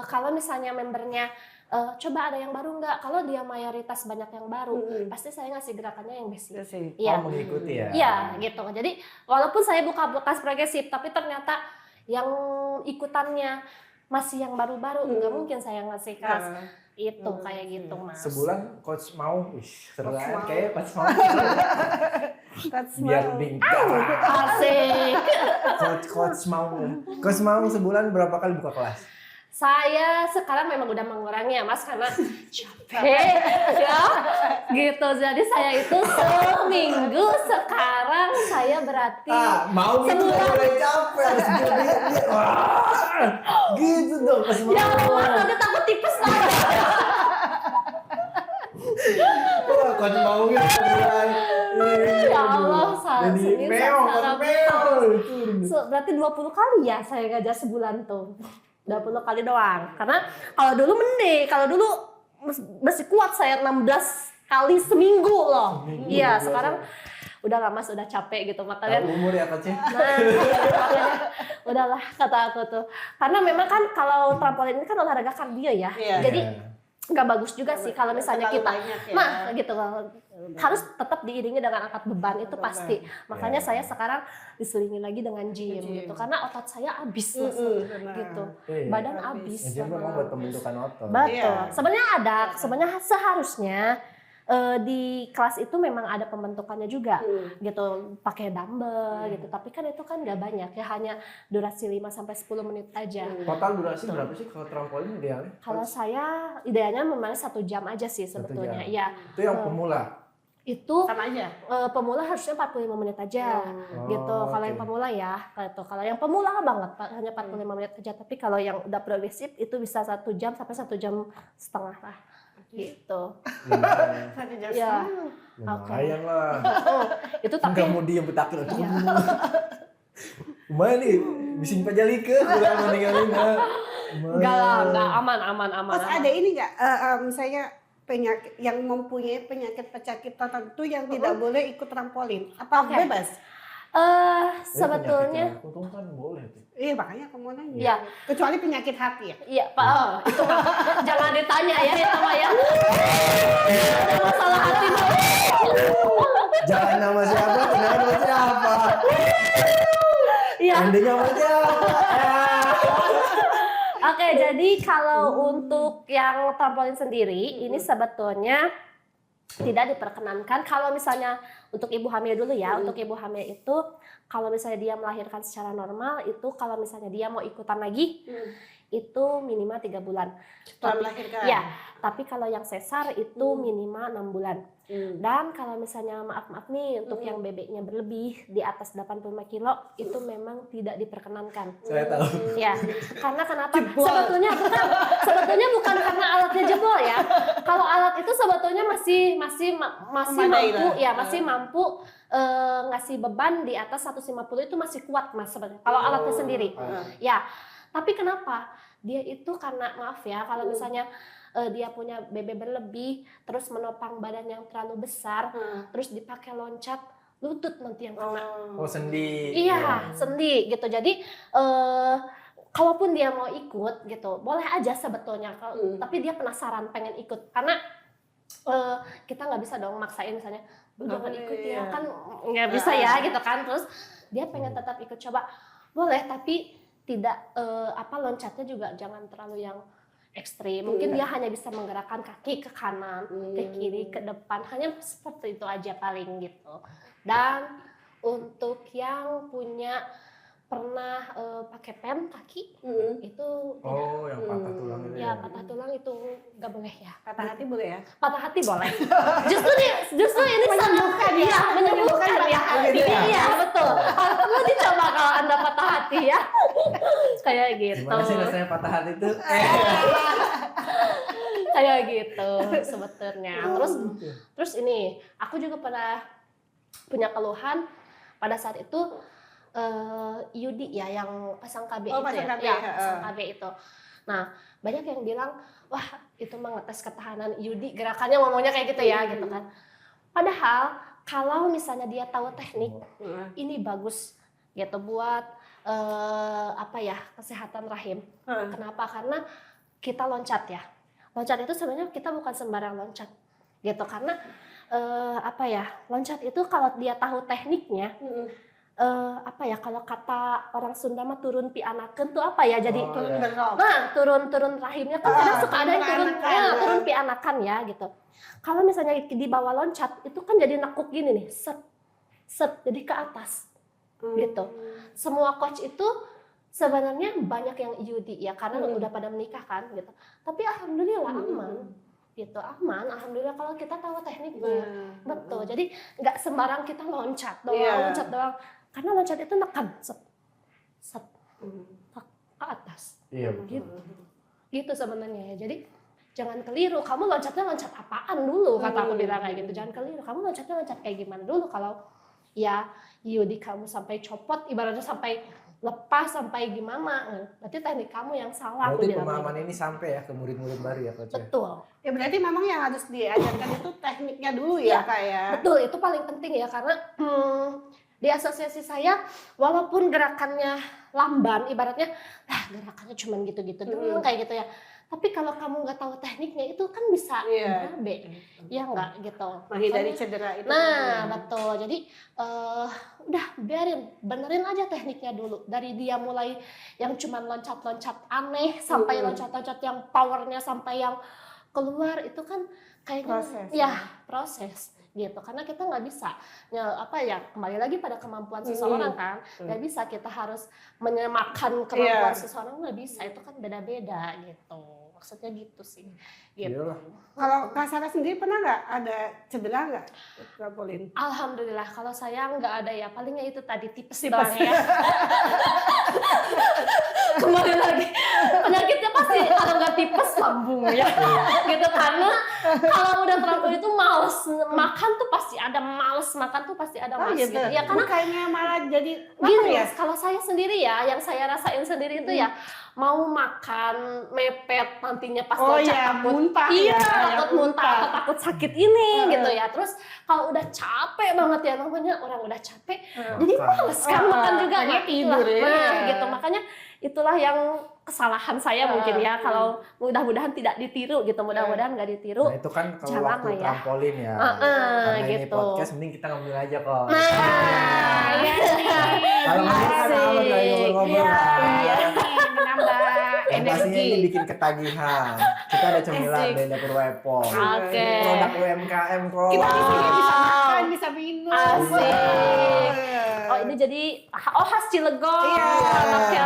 kalau misalnya membernya coba ada yang baru nggak? Kalau dia mayoritas banyak yang baru, pasti saya ngasih gerakannya yang basic. Iya. Mengikuti ya. Iya, gitu. Jadi walaupun saya buka bekas progresif, tapi ternyata yang ikutannya masih yang baru-baru, nggak mungkin saya ngasih kelas itu kayak gitu Mas. Sebulan coach mau, seru banget kayak coach mau. Biar bingkai. Asik. Coach mau sebulan berapa kali buka kelas? Saya sekarang memang udah mengurangi ya Mas, karena capek ya gitu. Jadi saya itu seminggu sekarang saya berarti mau gitu mulai capek harus jadi gitu dong pas mau. Ya Allah, nanti takut tipes lagi. Coach mau gitu sebulan. Ya Allah, jadi berarti 20 kali ya saya ngajar sebulan tuh. 20 kali doang. Karena kalau dulu mending, kalau dulu masih kuat saya 16 kali seminggu loh. Iya, sekarang udah lama sudah capek gitu makanya. Umur ya Coach. Makanya udahlah kata aku tuh. Karena memang kan kalau trampolin ini kan olahraga kardio ya. Jadi nggak bagus juga sih kalau misalnya kita gitu harus tetap diiringi dengan angkat beban itu pasti. Makanya saya sekarang diselingi lagi dengan gym gitu karena otot saya habis gitu, badan habis. Gym memang buat pembentukan otot. Betul. Sebenarnya seharusnya di kelas itu memang ada pembentukannya juga gitu, pakai dumbbell gitu. Tapi kan itu kan nggak banyak ya, hanya durasi 5-10 menit aja. Total durasi berapa sih kalau trampolin idealnya? Kalau saya idealnya memang 1 jam aja sih sebetulnya. Iya. Itu yang pemula. Itu sama aja. Pemula harusnya 45 menit aja gitu. Kalau yang pemula ya gitu. Kalau yang pemula banget hanya 45 menit aja. Tapi kalau yang udah progresif itu bisa 1 jam sampai 1 jam setengah lah. Gitu. Ya. Lumayan lah. Itu tapi nggak mau diem betakil. Lumayan nih, bising pajalike kurang meninggalin. Enggak lah, aman. Terus ada ini nggak, misalnya penyakit yang mempunyai penyakit tertentu yang tidak boleh ikut trampolin, apa bebas? Sebetulnya untung kan boleh tuh. Iya makanya aku mau nanya. Ya. Kecuali penyakit hati ya. Iya Pak, itu jangan ditanya ya itu mah ya. Ada masalah hati mah. Jangan nama siapa, jangan nama siapa. Iya. Endingnya sama siapa? Oke, jadi kalau untuk yang trampolin sendiri ini sebetulnya tidak diperkenankan kalau misalnya untuk ibu hamil dulu ya. Untuk ibu hamil itu kalau misalnya dia melahirkan secara normal itu kalau misalnya dia mau ikutan lagi itu minimal 3 bulan. Setelah Tapi, melahirkan. ya, tapi kalau yang sesar itu minimal 6 bulan. Dan kalau misalnya maaf nih untuk yang bebeknya berlebih di atas 85 kilo itu memang tidak diperkenankan. Saya tahu. Ya, karena kenapa? Sebetulnya bukan karena alatnya jebol ya. Kalau alat itu sebetulnya masih Memadai mampu lah. ya, masih mampu ngasih beban di atas 150 itu masih kuat Mas sebenarnya. Kalau alatnya sendiri. Ya, tapi kenapa? Dia itu karena maaf ya, kalau misalnya dia punya BB berlebih, terus menopang badan yang terlalu besar, terus dipakai loncat, lutut nanti yang kena. Oh, sendi. Iya, sendi gitu. Jadi kalaupun dia mau ikut gitu, boleh aja sebetulnya. Tapi dia penasaran pengen ikut karena kita nggak bisa dong maksain misalnya, lu jangan ikut ya, kan nggak bisa ya gitu kan. Terus dia pengen tetap ikut coba, boleh tapi tidak loncatnya juga jangan terlalu yang ekstrim. Mungkin dia hanya bisa menggerakkan kaki ke kanan, ke kiri, ke depan, hanya seperti itu aja paling gitu. Dan untuk yang punya pernah pakai pen kaki itu Oh, yang patah tulang itu ya patah tulang itu nggak boleh ya. Patah hati boleh ya? Patah hati boleh. Justru ini Menyembuhkan ya? Iya, menyembuhkan ya. Iya, betul. Perlu dicoba kalau Anda patah hati ya. Kayak gitu. Gimana sih rasanya patah hati itu? Kayak gitu sebetulnya. Terus ini, aku juga pernah punya keluhan pada saat itu Yudi ya yang pasang KB itu pasang ya. KB, Ya, pasang KB itu. Nah, banyak yang bilang, wah itu mah ngetes ketahanan Yudi, gerakannya ngomongnya kayak gitu ya gitu kan. Padahal kalau misalnya dia tahu teknik, ini bagus gitu buat kesehatan rahim. Kenapa? Karena kita loncat ya. Loncat itu sebenarnya kita bukan sembarang loncat gitu karena loncat itu kalau dia tahu tekniknya kalau kata orang Sunda mah turun pi anakeun tuh jadi turun rahimnya kan kadang suka ada yang turun pi anakan ya gitu. Kalau misalnya di bawah loncat itu kan jadi nekuk gini nih, set jadi ke atas gitu. Semua coach itu sebenarnya banyak yang IUD ya karena udah pada menikah kan gitu. Tapi alhamdulillah aman. Gitu aman, alhamdulillah kalau kita tahu tekniknya. Betul. Jadi nggak sembarang kita loncat doang. Karena loncat itu nekan set ke atas. Iya. Gitu sebenarnya ya. Jadi jangan keliru. Kamu loncatnya loncat apaan dulu? Kata aku bilang kayak gitu. Jangan keliru. Kamu loncatnya loncat kayak gimana dulu? Kalau ya Yudi kamu sampai copot, ibaratnya sampai lepas sampai gimana? Berarti teknik kamu yang salah. Berarti pemahaman ini sampai ya ke murid-murid baru ya Coach? Betul. Ya berarti memang yang harus diajarkan itu tekniknya dulu ya Kak ya? Betul, itu paling penting ya karena di asosiasi saya walaupun gerakannya lamban, ibaratnya gerakannya cuma gitu-gitu doang kayak gitu ya. Tapi kalau kamu nggak tahu tekniknya itu kan bisa berabe, ya nggak gitu. Menghindari cedera itu. Nah betul, jadi udah benerin aja tekniknya dulu. Dari dia mulai yang cuma loncat-loncat aneh sampai loncat-loncat yang powernya sampai yang keluar itu kan kayaknya proses gitu. Karena kita nggak bisa kembali lagi pada kemampuan seseorang kan. Nggak bisa kita harus menyamakan kemampuan seseorang, nggak bisa. Itu kan beda-beda gitu. Maksudnya gitu sih. Gitu. Kalau Kak Sarah sendiri pernah nggak ada cedera nggak trampolin? Alhamdulillah kalau saya nggak ada ya. Palingnya itu tadi tipes doang ya. Kembali lagi penyakitnya pasti kalau nggak tipes lambung ya gitu karena kalau udah trampolin itu males makan tuh pasti ada males gitu ya karena kayaknya malah jadi gini ya kalau saya sendiri ya yang saya rasain sendiri itu ya mau makan mepet nantinya pas takut muntah takut muntah atau takut sakit ini gitu ya terus kalau udah capek banget ya namanya orang udah capek jadi males kan makan juga tidur gitu makanya itulah yang kesalahan saya mungkin ya kalau mudah-mudahan tidak ditiru gitu mudah-mudahan nggak ditiru. Nah itu kan kalau waktu trampolin ya. Karena gitu. ini podcast mending kita ngomongin aja kok. Kalau ngobrol-ngobrol menambah pastinya ini bikin ketagihan. Kita ada cemilan dari dapur Wepong. Produk UMKM kok. Kita bisa makan, bisa minum. Asik. Oh ini jadi khas Cilegon. Iya.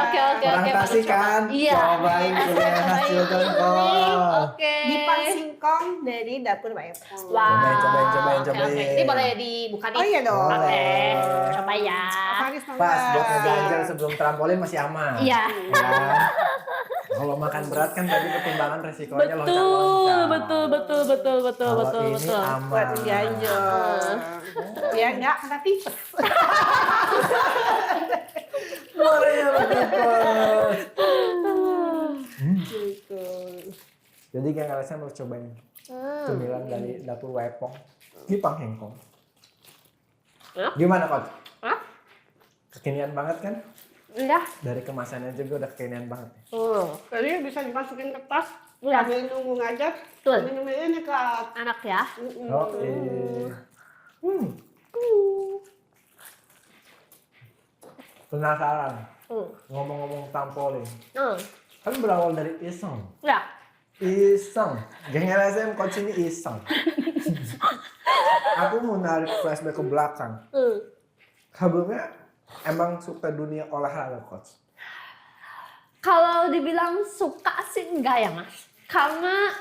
Oke. Orang Tasik kan? Iya. Cobain kuliner khas Cilegon kok. Oke. Jipang singkong dari dapur Mbak Epong. Wah. Cobain. Oke. Ini boleh dibuka nih. Oh iya dong. Oke. Coba ya. Faris mau Pas nggak? buat ngejajan sebelum trampolin masih aman. Iya. Ya. Kalau makan berat kan tadi pertimbangan resikonya loncat-loncat. Betul. Kalau ini aman. Buat ngejajan. Ya enggak, kena tipes. Suaranya berlipat. Gitu. Jadi Gang Alisa mau cobain cemilan dari dapur Wepong Jipang Hengkong. Hah? Gimana Coach? Hah? Kekinian banget kan? Iya. Dari kemasannya juga udah kekinian banget. Jadi bisa dimasukin ke tas, Iya. sambil nunggu ngajak, Betul. minum-minum ini Kak. Anak ya. Oke. Penasaran. Ngomong-ngomong trampolin. Kan berawal dari iseng. Ya. Iseng. Geng LSM Coach ini iseng. Aku mau narik flashback ke belakang. Sebelumnya emang suka dunia olahraga Coach? Kalau dibilang suka sih enggak ya Mas. Karena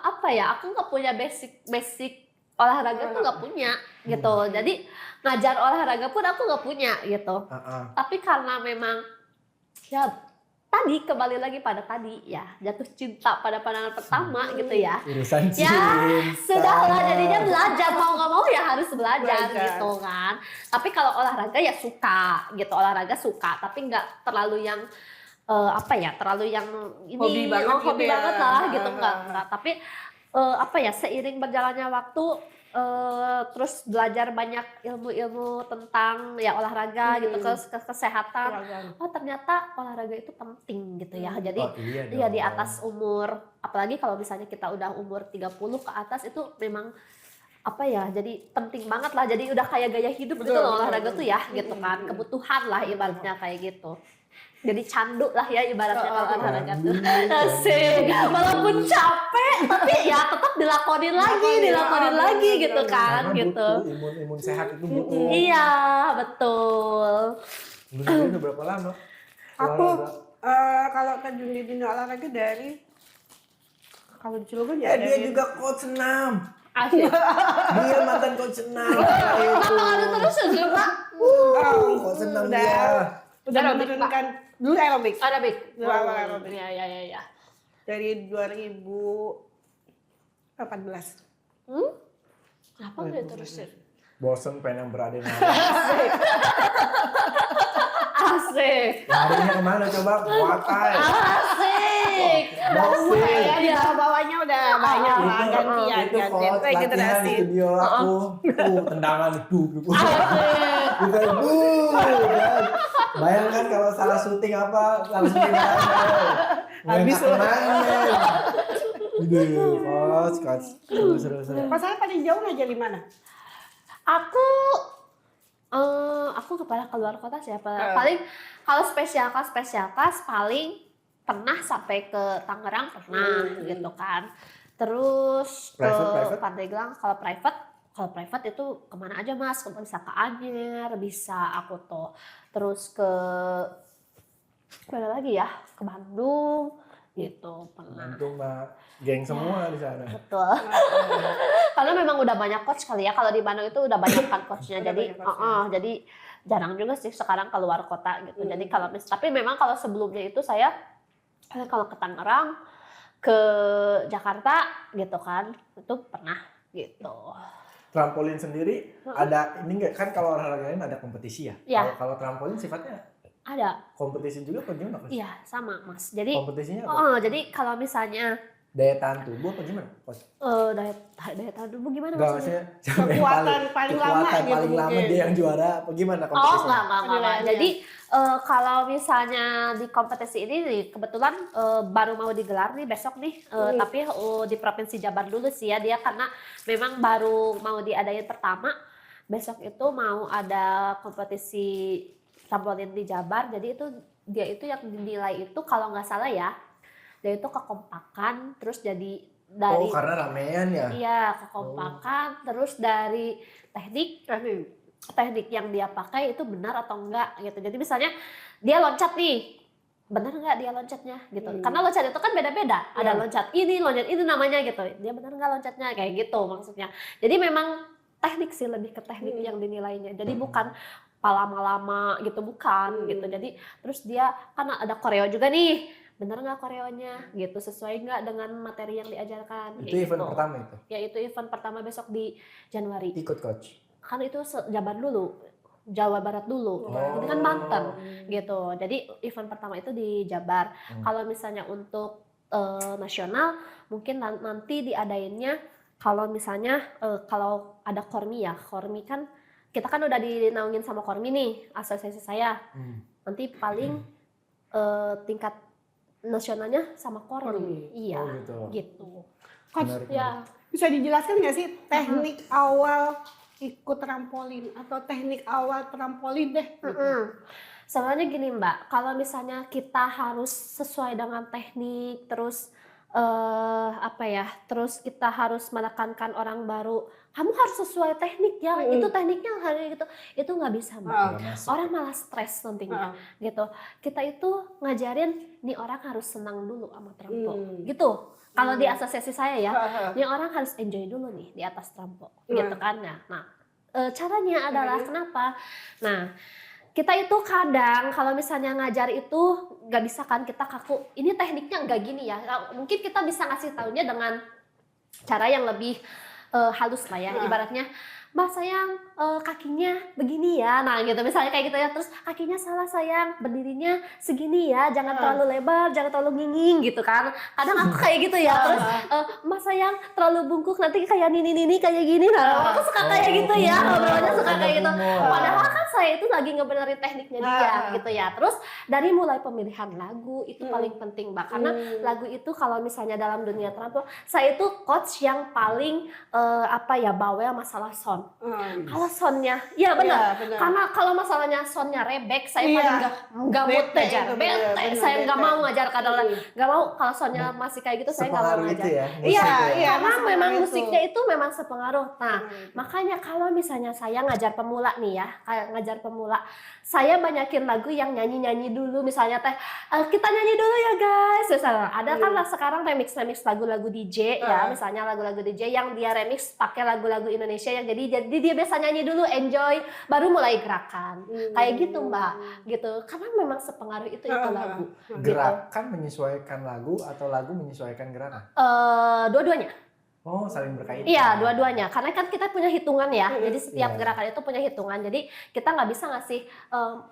apa ya? Aku nggak punya basic olahraga tuh nggak punya gitu. Jadi ngajar olahraga pun aku nggak punya gitu. Tapi karena memang ya tadi kembali lagi pada tadi ya jatuh cinta pada pandangan pertama gitu ya. Urusan cinta. Ya sudahlah jadinya belajar mau nggak mau ya harus belajar gitu kan. Tapi kalau olahraga ya suka gitu, olahraga suka tapi nggak terlalu yang apa ya, terlalu yang ini Hobi banget gitu hobi ya. banget lah gitu enggak. Tapi apa ya, seiring berjalannya waktu terus belajar banyak ilmu-ilmu tentang ya olahraga gitu, kesehatan. Oh ternyata olahraga itu penting gitu ya. Jadi iya di atas umur, apalagi kalau misalnya kita udah umur 30 ke atas itu memang apa ya, jadi penting banget lah. Jadi udah kayak gaya hidup gitu loh olahraga tuh ya gitu kan. Kebutuhan lah ibaratnya kayak gitu. Jadi candu lah ya ibaratnya kalau olahraga tuh. Asik. Walaupun capek tapi ya tetap dilakonin lagi gitu kan. Karena gitu. Imun sehat itu butuh. Iya, betul. Udah berapa lama? Aku kalau terjun di dunia olahraga dari kalau di Cilegon ya Dia juga coach senam. Asik. Dia mantan coach senam. Kenapa ada terus ya, Pak? Coach senam dia. Udah menurunkan dulu aerobik. Aerobik. Dulu awal aerobik. Iya. Dari 2014. Kenapa nggak terusin? Bosen pengen yang beradrenalin. Asik. Larinya kemana coba? Muay Thai. Asik. Boxing. Ya di bawahnya udah banyak lah gantian. Itu coach latihan di studio aku. Tendangan itu. Bukan bayangkan kalau salah syuting apa langsung habis coach seru. Pas saya paling jauh ngajar di mana? Aku kepala keluar kota siapa? Paling kalau spesial kelas paling pernah sampai ke Tangerang pernah gitu kan. Terus ke Pandeglang. Kalau private itu kemana aja Mas? Bisa ke Anyer, bisa aku tuh terus ke mana lagi ya? Ke Bandung gitu pernah. Bandung mah geng semua di sana. Betul. Karena memang udah banyak coach kali ya. Kalau di Bandung itu udah banyak kan coachnya. Jadi jadi jarang juga sih sekarang keluar kota gitu. Jadi kalau tapi memang kalau sebelumnya itu saya kalau ke Tangerang, ke Jakarta gitu kan, itu pernah gitu. Trampolin sendiri ada ini enggak kan, kalau olahraga lain ada kompetisi ya? Iya. Kalau trampolin sifatnya ada kompetisi juga apa gimana? Iya sama Mas. Jadi kompetisinya apa? jadi kalau misalnya daya tahan tubuh apa gimana? daya tahan tubuh gimana Enggak, maksudnya? Kekuatan paling lama gitu paling lama mungkin. dia yang juara apa gimana Oh kompetisinya? enggak. Jadi kalau misalnya di kompetisi ini nih, kebetulan baru mau digelar nih besok nih, tapi di Provinsi Jabar dulu sih ya dia, karena memang baru mau diadain pertama. Besok itu mau ada kompetisi trampolin di Jabar, jadi itu dia itu yang dinilai itu kalau nggak salah ya, dia itu kekompakan, terus jadi dari karena ramean ya? Iya, kekompakan, terus dari teknik, teknik yang dia pakai itu benar atau enggak gitu. Jadi misalnya dia loncat nih, benar nggak dia loncatnya gitu. Karena loncat itu kan beda-beda. Ada loncat ini namanya gitu. Dia benar nggak loncatnya kayak gitu maksudnya. Jadi memang teknik sih, lebih ke teknik yang dinilainya. Jadi bukan lama-lama gitu, bukan gitu. Jadi terus dia kan ada koreo juga nih. Bener nggak koreonya gitu, sesuai nggak dengan materi yang diajarkan. Itu event pertama itu? Ya itu event pertama besok di Januari. Ikut coach? Kan itu Jabar dulu, Jawa Barat dulu, ini kan Banten gitu. Jadi event pertama itu di Jabar. Kalau misalnya untuk nasional mungkin nanti diadainnya kalau misalnya kalau ada Kormi ya, Kormi kan kita kan udah dinaungin sama Kormi nih, asosiasi saya. Nanti paling tingkat nasionalnya sama Kormi. Iya, gitu. Coach, ya bisa dijelaskan nggak sih teknik awal ikut trampolin atau teknik awal trampolin deh? Sebenarnya gini Mbak, kalau misalnya kita harus sesuai dengan teknik, terus terus kita harus menekankan orang baru, kamu harus sesuai teknik ya, itu tekniknya hari gitu, itu nggak bisa Mbak. Orang malah stres nantinya gitu. Kita itu ngajarin nih orang harus senang dulu sama trampo gitu. Kalau di asosiasi saya ya, nih orang harus enjoy dulu nih di atas trampo gitu kan ya. Nah, caranya adalah kenapa? Nah, kita itu kadang kalau misalnya ngajar itu nggak bisa kan kita kaku, ini tekniknya nggak gini ya. Mungkin kita bisa ngasih taunya dengan cara yang lebih halus lah ya. Ibaratnya, Mbak sayang kakinya begini ya, nah gitu misalnya kayak gitu ya. Terus kakinya salah sayang, berdirinya segini ya, jangan terlalu lebar, jangan terlalu nginging gitu kan. Kadang aku kayak gitu ya. Terus Mbak sayang terlalu bungkuk nanti kayak nini kayak gini. Nah aku suka kayak gitu ya, ngobrolnya suka kayak gitu. Padahal kan saya itu lagi ngebenerin tekniknya dia gitu ya. Terus dari mulai pemilihan lagu itu paling penting Mbak, karena lagu itu kalau misalnya dalam dunia trampo, saya itu coach yang paling bawel masalah sound. Kalau soundnya, ya benar. Karena kalau masalahnya soundnya rebek, saya paling nggak mood ngajar. Bete, saya nggak mau ngajar kadang nggak mau. Kalau soundnya masih kayak gitu, saya nggak mau ngajar. Iya, karena memang musiknya itu memang sepengaruh. Nah, makanya kalau misalnya saya ngajar pemula nih ya, kayak ngajar pemula, saya banyakin lagu yang nyanyi dulu. Misalnya kita nyanyi dulu ya guys. Misalnya ada kan sekarang remix lagu-lagu DJ ya, misalnya lagu-lagu DJ yang dia remix pakai lagu-lagu Indonesia yang jadi dia biasa nyanyi dulu, enjoy, baru mulai gerakan. Kayak gitu Mbak, gitu. Karena memang sepengaruh itu lagu. Gerakan menyesuaikan lagu atau lagu menyesuaikan gerakan? Dua-duanya. Oh, saling berkaitan. Iya, dua-duanya. Karena kan kita punya hitungan ya. Jadi setiap gerakan itu punya hitungan. Jadi kita nggak bisa ngasih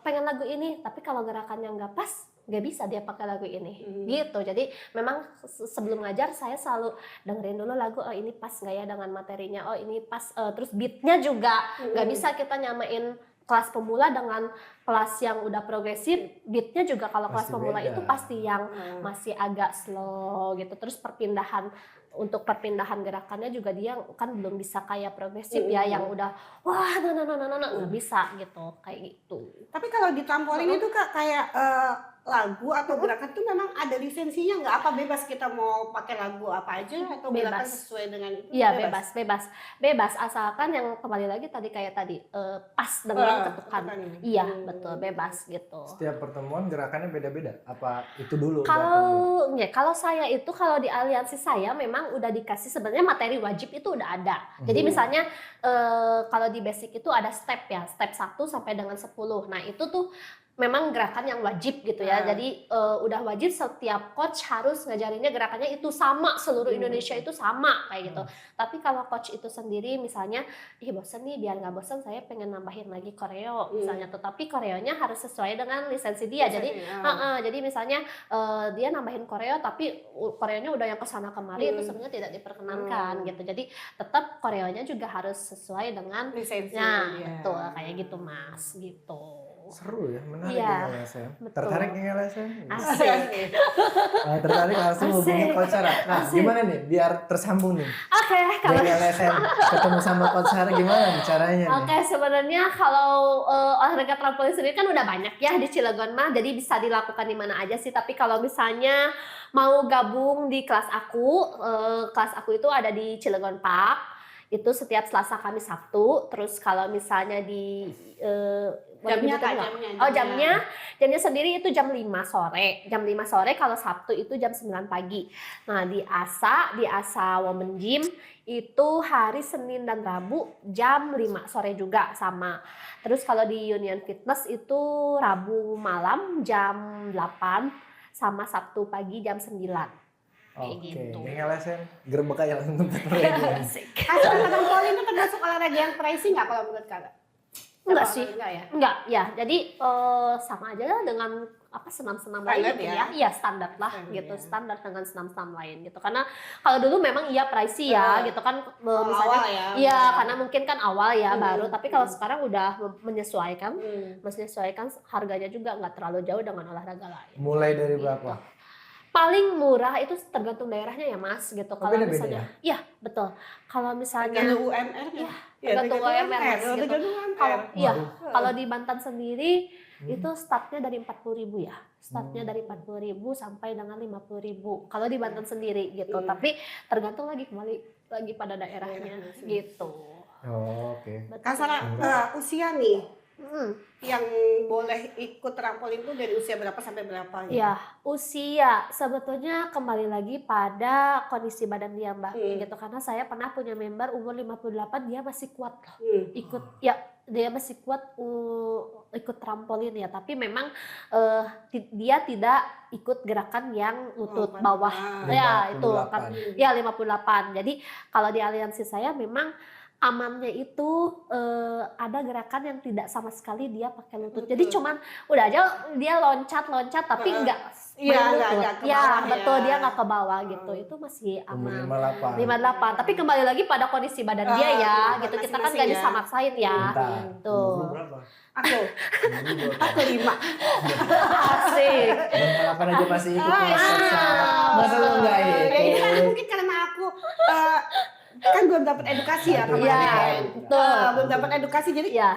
pengen lagu ini, tapi kalau gerakannya nggak pas, nggak bisa dia pakai lagu ini. Gitu. Jadi memang sebelum ngajar saya selalu dengerin dulu lagu, oh ini pas nggak ya dengan materinya, oh ini pas. Terus beatnya juga nggak bisa kita nyamain kelas pemula dengan kelas yang udah progresif. Beatnya juga kalau kelas pemula itu pasti yang masih agak slow gitu. Terus untuk perpindahan gerakannya juga dia kan belum bisa kayak progresif ya, yang udah wah nggak bisa gitu, kayak gitu. Tapi kalau di trampolin itu Kak kayak lagu atau gerakan tuh memang ada lisensinya nggak? Apa bebas kita mau pakai lagu apa aja atau gerakan sesuai dengan itu? Iya bebas asalkan yang kembali lagi tadi pas dengan ketukan. Iya betul, bebas gitu. Setiap pertemuan gerakannya beda-beda. Apa itu dulu? Kalau saya itu kalau di aliansi saya memang udah dikasih sebenarnya materi wajib itu udah ada. Jadi misalnya kalau di basic itu ada step ya, step 1 sampai dengan 10. Nah itu tuh memang gerakan yang wajib gitu ya. Jadi udah wajib setiap coach harus ngajarinnya gerakannya itu sama, seluruh Indonesia itu sama kayak gitu. Tapi kalau coach itu sendiri misalnya, bosen nih, biar nggak bosen saya pengen nambahin lagi koreo misalnya. Tetapi koreonya harus sesuai dengan lisensi dia. Jadi misalnya dia nambahin koreo tapi koreonya udah yang kesana kemari, itu sebenarnya tidak diperkenankan gitu. Jadi tetap koreonya juga harus sesuai dengan lisensinya. Betul kayak gitu Mas gitu. Seru ya, menarik ya LSM. Tertarik nih LSM? Asik. Tertarik langsung hubungi Coach Sarah. Nah, gimana nih biar tersambung nih? Oke, kalau dari LSM ketemu sama Coach Sarah gimana nih caranya? Oke, sebenarnya kalau olahraga trampolin sendiri kan udah banyak ya di Cilegon mah, jadi bisa dilakukan di mana aja sih. Tapi kalau misalnya mau gabung di kelas aku itu ada di Cilegon Park. itu setiap Selasa, Kamis, Sabtu. Terus kalau misalnya di boleh Jamnya, disebutin Kak, nggak? jamnya, Oh, jamnya. jamnya sendiri itu jam 5 sore. Jam 5 sore, kalau Sabtu itu jam 9 pagi. Nah, di ASA Women Gym itu hari Senin dan Rabu jam 5 sore juga sama. Terus kalau di Union Fitness itu Rabu malam jam 8 sama Sabtu pagi jam 9. Kayak Oke, gitu. geng LSM gerbek aja langsung tempat lagi. Asik. Kasar trampolin itu termasuk olahraga yang pricey nggak kalau menurut kakak? Enggak Kalau sih. enggak ya. Enggak, ya. Jadi sama aja lah dengan apa senam-senam lain Standar gitu ya? ya. Iya, standar lah Standar gitu. ya. Standar dengan senam-senam lain gitu. Karena kalau dulu memang iya pricey ya gitu kan misalnya Awal ya. iya karena mungkin kan awal ya Hmm, baru, tapi kalau hmm. sekarang udah menyesuaikan Hmm. harganya juga nggak terlalu jauh dengan olahraga lain. Mulai dari berapa? Paling murah itu tergantung daerahnya ya Mas gitu. Kalau beda-beda misalnya, iya betul. Kalau misalnya Tergantung UMR ya. tergantung UMR, Mas, gitu. Tergantung UMR. Kalau iya, Waduh. kalau di Banten sendiri Hmm. itu startnya dari 40.000 ya. Startnya dari 40.000 sampai dengan 50.000. Kalau di Banten sendiri gitu. Hmm. Tapi tergantung kembali lagi pada daerahnya Daerahnya. gitu. Oh, oke. Kasar usia nih Hmm. yang boleh ikut trampolin itu dari usia berapa sampai berapa? Gitu? Ya, usia sebetulnya kembali lagi pada kondisi badan dia, Mbak. Gitu, karena saya pernah punya member umur 58 dia masih kuat loh. Ikut ya, dia masih kuat ikut trampolin ya, tapi memang dia tidak ikut gerakan yang lutut bawah. Ya, itu kan 58. ya 58. Jadi kalau di aliansi saya memang amannya itu ada gerakan yang tidak sama sekali dia pakai lutut. Jadi cuman udah aja dia loncat tapi enggak Iya, main lutut. enggak ke Ya, bawah betul, ya. dia enggak ke bawah gitu. Itu masih Umur aman. 58. 58. Tapi kembali lagi pada kondisi badan dia ya, gitu. Kita kan masing-masing nggak ya. disamain ya. Bentar. Tuh. Umur berapa? Aku, Umur aku 5. Asik. 58 aja masih ikut Ah, proses. iya. Masa lu enggak Ya, ini kan ikut? mungkin karena aku kan belum dapat edukasi ya Aduh. kemarin. Iya, betul. Belum dapat edukasi jadi Ya.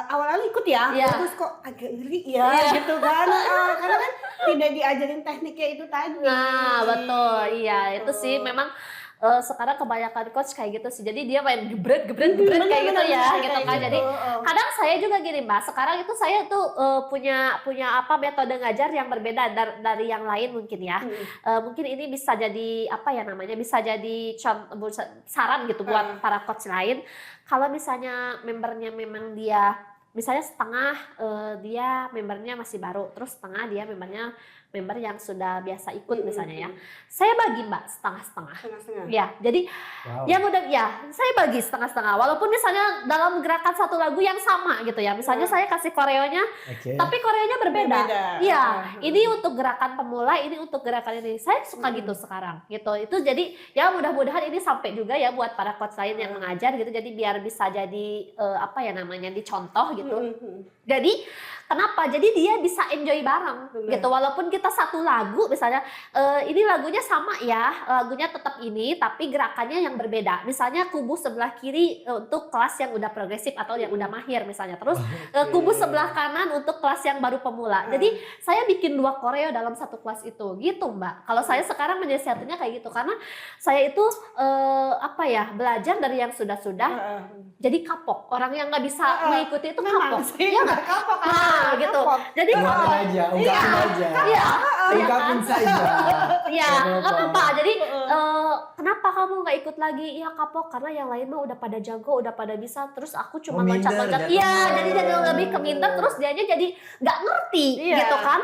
awal-awal ikut ya, Iya. terus kok agak ngeri ya gitu kan. Karena kan tidak diajarin tekniknya itu tadi. Nah, betul. Iya, itu Gitu. sih memang sekarang kebanyakan coach kayak gitu sih. Jadi dia main gebret kayak gitu ya, gitu kan. Jadi kadang saya juga gini, Mbak. Sekarang itu saya tuh punya apa metode ngajar yang berbeda dari yang lain mungkin ya. Mungkin ini bisa jadi apa ya namanya? Bisa jadi contoh saran gitu buat para coach lain. Kalau misalnya membernya memang dia misalnya setengah dia membernya masih baru, terus setengah dia member yang sudah biasa ikut misalnya ya. Saya bagi, Mbak, setengah-setengah. Setengah-setengah. Ya, jadi Wow. yang udah ya saya bagi setengah-setengah. Walaupun misalnya dalam gerakan satu lagu yang sama gitu ya. Misalnya saya kasih koreonya, Oke. tapi koreonya berbeda. Berbeda. Iya, ini untuk gerakan pemula, ini untuk gerakan ini. Saya suka gitu sekarang. Gitu. Itu jadi ya mudah-mudahan ini sampai juga ya buat para coach lain yang mengajar gitu. Jadi biar bisa jadi apa ya namanya dicontoh gitu. Jadi kenapa? Jadi dia bisa enjoy bareng gitu. Walaupun kita satu lagu misalnya ini lagunya sama ya, lagunya tetap ini tapi gerakannya yang berbeda. Misalnya kubu sebelah kiri untuk kelas yang udah progresif atau yang udah mahir misalnya. Terus kubu sebelah kanan untuk kelas yang baru pemula. Jadi saya bikin 2 koreo dalam satu kelas itu gitu, Mbak. Kalau saya sekarang menyiasatinya kayak gitu karena saya itu apa ya, belajar dari yang sudah-sudah jadi kapok. Orang yang nggak bisa mengikuti itu kapok. Iya nggak kapok kan? Nah, gitu. Jadi Ungkapin aja, ungkapin aja. iya, Ungkapin saja. iya, Nggak nggak apa-apa. Jadi Heeh. kenapa kamu nggak ikut lagi? Iya kapok karena yang lain mah udah pada jago, udah pada bisa. Terus aku cuma minder loncat-loncat. jatuhnya. Iya, jadi lebih ke minder. Terus dianya jadi nggak ngerti, Iya. gitu kan?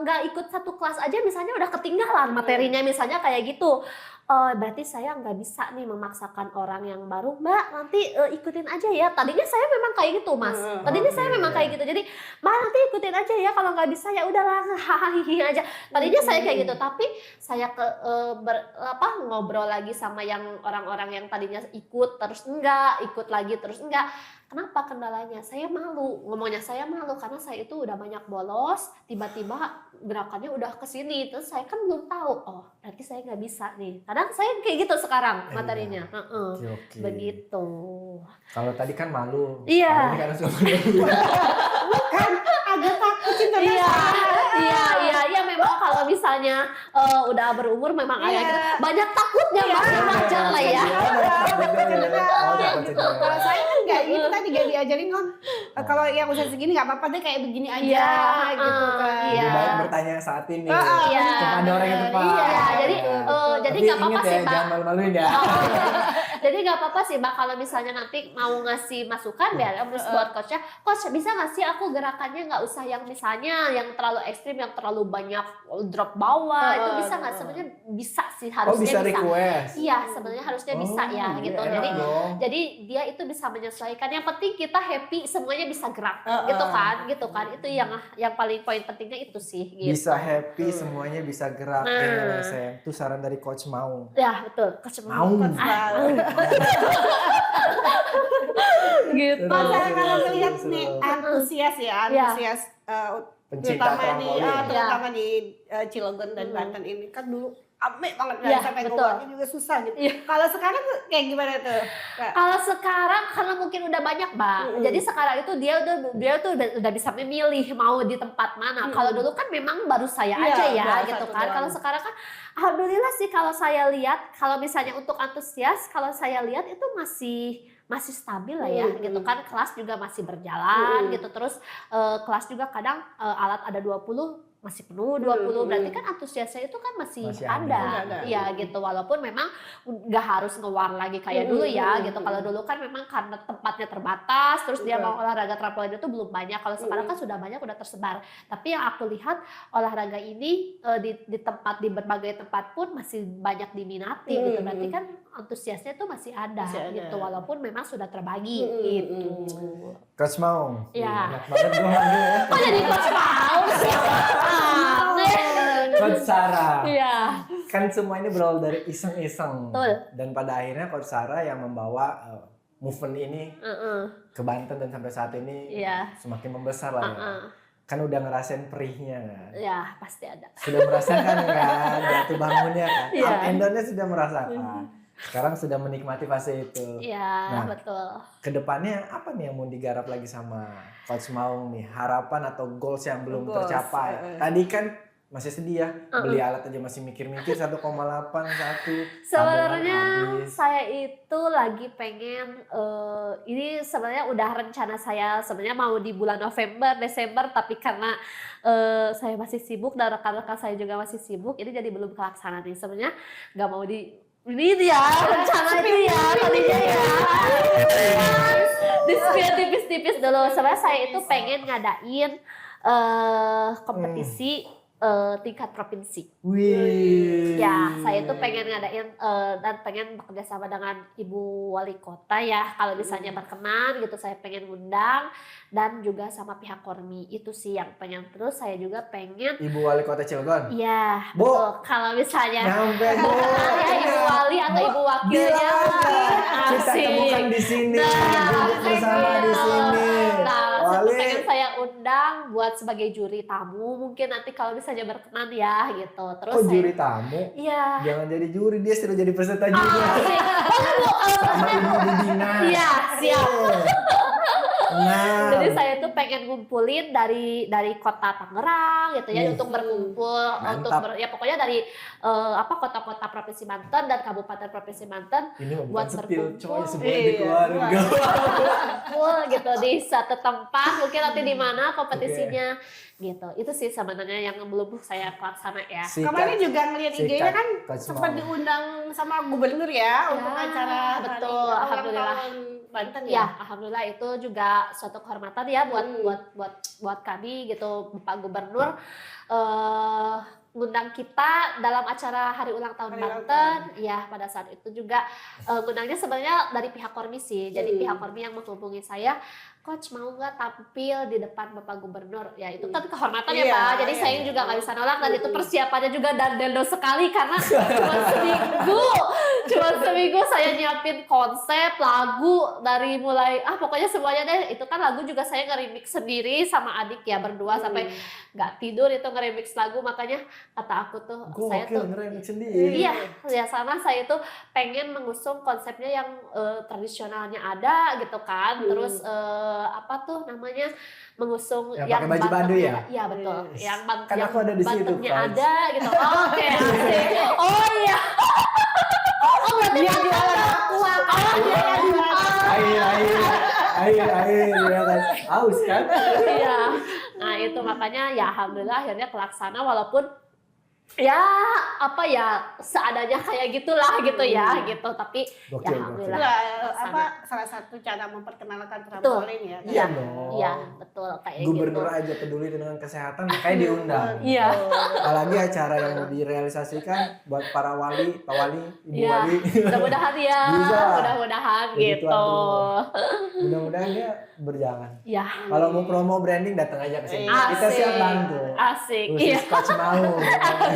Nggak ikut satu kelas aja, misalnya udah ketinggalan materinya, misalnya kayak gitu. Berarti saya nggak bisa nih memaksakan orang yang baru, Mbak. Nanti ikutin aja ya. Tadinya saya memang kayak gitu, Mas. Tadinya saya memang kayak gitu. Jadi, Mbak nanti ikutin aja ya. Kalau nggak bisa ya udahlah, hahaha aja. Tadinya saya kayak gitu. Tapi saya ngobrol lagi sama yang orang-orang yang tadinya ikut terus enggak, ikut lagi terus enggak. Kenapa kendalanya? Saya malu. Ngomongnya saya malu karena saya itu udah banyak bolos, tiba-tiba gerakannya udah ke sini. Terus saya kan belum tahu. Oh, berarti saya nggak bisa nih. Kadang saya kayak gitu sekarang materinya. Oke. Begitu. Kalau tadi kan malu. Iya. Kalau ini kan harus malu. Kan agak takut sih Iya, iya, memang memang kalau misalnya udah berumur memang Iya. agak banyak takutnya masih wajar lah ya. Kalau saya kan nggak itu tadi nggak diajarin kan. Kalau yang usia segini nggak apa-apa deh kayak begini aja Iya, gitu kan. iya. Lebih baik bertanya saat ini. Iya. Kepada orang yang tepat. Iya, jadi Tapi nggak apa-apa ingat sih ya, Mbak. jangan malu-maluin ya. Jadi nggak apa-apa sih Mbak kalau misalnya nanti mau ngasih masukan biar buat coachnya, coach bisa nggak sih aku gerakannya nggak usah yang misalnya yang terlalu ekstrim, yang terlalu banyak drop bawah, itu bisa nggak? Sebenarnya bisa sih, Oh, harusnya bisa bisa. request. Iya, sebenarnya harusnya bisa ya iya, gitu. enak Jadi dong. jadi dia itu bisa menyesuaikan. Yang penting kita happy, semuanya bisa gerak, gitu kan? Itu yang paling poin pentingnya itu sih. Gitu. Bisa happy, semuanya bisa gerak. Nah. Itu saran dari Coach Maung. Ya betul, coach Mau. gitu. Kalau saya kalau Seru, melihat seru. nih antusias ya, antusias Pencinta terutama di trampolin. terutama di Cilegon dan Banten ini kan dulu ame banget Iya, sampai betul. keluarnya juga susah gitu. Iya. Kalau sekarang tuh kayak gimana tuh? Kak? Kalau sekarang karena mungkin udah banyak Mbak, jadi sekarang itu dia tuh udah bisa memilih mau di tempat mana. Kalau dulu kan memang baru saya Iya, aja ya udah gitu satu kan. doang. Kalau sekarang kan alhamdulillah sih kalau saya lihat, kalau misalnya untuk antusias, kalau saya lihat itu masih stabil lah ya gitu kan. Kelas juga masih berjalan gitu, terus kelas juga kadang alat ada 20 masih penuh 20, berarti kan antusiasnya itu kan masih ada. ada. Iya gitu, walaupun memang nggak harus nge-war lagi kayak dulu ya gitu. Kalau dulu kan memang karena tempatnya terbatas, terus dia mau olahraga trampolin itu belum banyak. Kalau sekarang kan sudah banyak, udah tersebar. Tapi yang aku lihat olahraga ini di tempat, di berbagai tempat pun masih banyak diminati gitu. Berarti kan antusiasnya itu masih ada gitu, walaupun memang sudah terbagi gitu. Coach Maung. Ya. Enak banget gue manggil ya. Kok jadi coach mau sih? Coach Sarah. Iya. Kan semua ini berawal dari iseng-iseng. Betul. Dan pada akhirnya Coach Sarah yang membawa movement ini ke Banten dan sampai saat ini Iya. semakin membesar lah ya. Kan udah ngerasain perihnya kan. Ya pasti ada. Sudah merasakan kan jatuh bangunnya kan. Iya. Up and down-nya sudah merasakan. Sekarang sudah menikmati fase itu. Iya, Nah, betul. Kedepannya apa nih yang mau digarap lagi sama Coach Maung nih? Harapan atau goals yang belum tercapai? Tadi kan masih sedih ya, beli alat aja masih mikir-mikir 1,81. Sebenarnya saya itu lagi pengen, ini sebenarnya udah rencana saya sebenarnya mau di bulan November, Desember, tapi karena saya masih sibuk dan rekan-rekan saya juga masih sibuk, ini jadi belum kelaksana nih. Sebenarnya nggak mau ini dia rencana itu ya tadinya ya. Di-spill tipis-tipis dulu. Sebenarnya saya itu pengen ngadain kompetisi tingkat provinsi. Wih. Ya, saya itu pengen ngadain dan pengen bekerja sama dengan Ibu Wali Kota ya. Kalau misalnya berkenan gitu, saya pengen undang dan juga sama pihak Kormi. Itu sih yang pengen. Terus saya juga pengen. Ibu Wali Kota Cilegon. Iya, Bu. betul. Kalau misalnya Nyampe Bu. ya Ibu Wali atau Ibu Wakilnya, Kita temukan di sini. Duduk bersama di sini. Nah, langsung Wali. pengen saya undang buat sebagai juri tamu. Mungkin nanti kalau misalnya berkenan ya gitu. Terus Oh, saya, juri tamu? iya. Jangan jadi juri, dia sudah jadi peserta juga. Sama Ibu Didina. Iya, siap. Nah. Jadi saya tuh pengen ngumpulin dari kota Tangerang gitu ya untuk berkumpul Mantap. ya pokoknya dari kota-kota Provinsi Banten dan Kabupaten Provinsi Banten Ini mah buat bukan sepil, berkumpul. coy, semuanya dikeluarin. berkumpul gitu di satu tempat, mungkin nanti di mana kompetisinya gitu. Itu sih sebenarnya yang belum saya pelaksana ya. Kemarin juga ngeliat IG-nya kan Coach sempat Maung. diundang sama gubernur ya untuk acara betul, hari ulang alhamdulillah. tahun Banten Ya, ya. alhamdulillah itu juga suatu kehormatan ya buat kami gitu, Bapak Gubernur ngundang kita dalam acara hari ulang tahun Hari ulang Banten. Ya, pada saat itu juga ngundangnya sebenarnya dari pihak Kormi sih. Jadi pihak Kormi yang menghubungi saya, Coach mau nggak tampil di depan Bapak Gubernur? Ya itu kan kehormatan ya Iya, Pak. Jadi iya. saya juga nggak bisa nolak dan itu persiapannya juga dandel sekali karena cuma seminggu saya nyiapin konsep lagu dari mulai pokoknya semuanya deh. Itu kan lagu juga saya nge-remix sendiri sama adik ya berdua sampai nggak tidur itu nge-remix lagu. Makanya kata aku tuh saya tuh ngeremik sendiri. iya, ya sama saya tuh pengen mengusung konsepnya yang tradisionalnya ada gitu kan. Terus apa tuh namanya, mengusung Yang pakai baju Bandung ya? Iya betul. Yes. Yang Kan yang aku ada di situ, Bantennya Coach. ada gitu. Oke, asik. Oh iya. Oh berarti Dia jualan aqua. Oh iya. Air ya kan. Haus kan? Iya. Nah itu makanya ya alhamdulillah akhirnya kelaksana walaupun ya apa ya seadanya kayak gitulah gitu ya gitu, tapi Gokil, ya alhamdulillah. Apa salah satu cara memperkenalkan trampolin ya? Iya kan? dong. Iya betul kayak Gubernur gitu. aja peduli dengan kesehatan, makanya diundang. Iya. Apalagi acara yang mau direalisasikan buat para wali, Pak Wali, Ibu Iya. Wali. Mudah-mudahan ya, Bisa. mudah-mudahan Jadi gitu. tuan Mudah-mudahan dia berjalan. Ya Kalau mau promo branding datang aja ke sini. Kita Asik. siap bantu. Asik. Khusus Iya. Coach mau.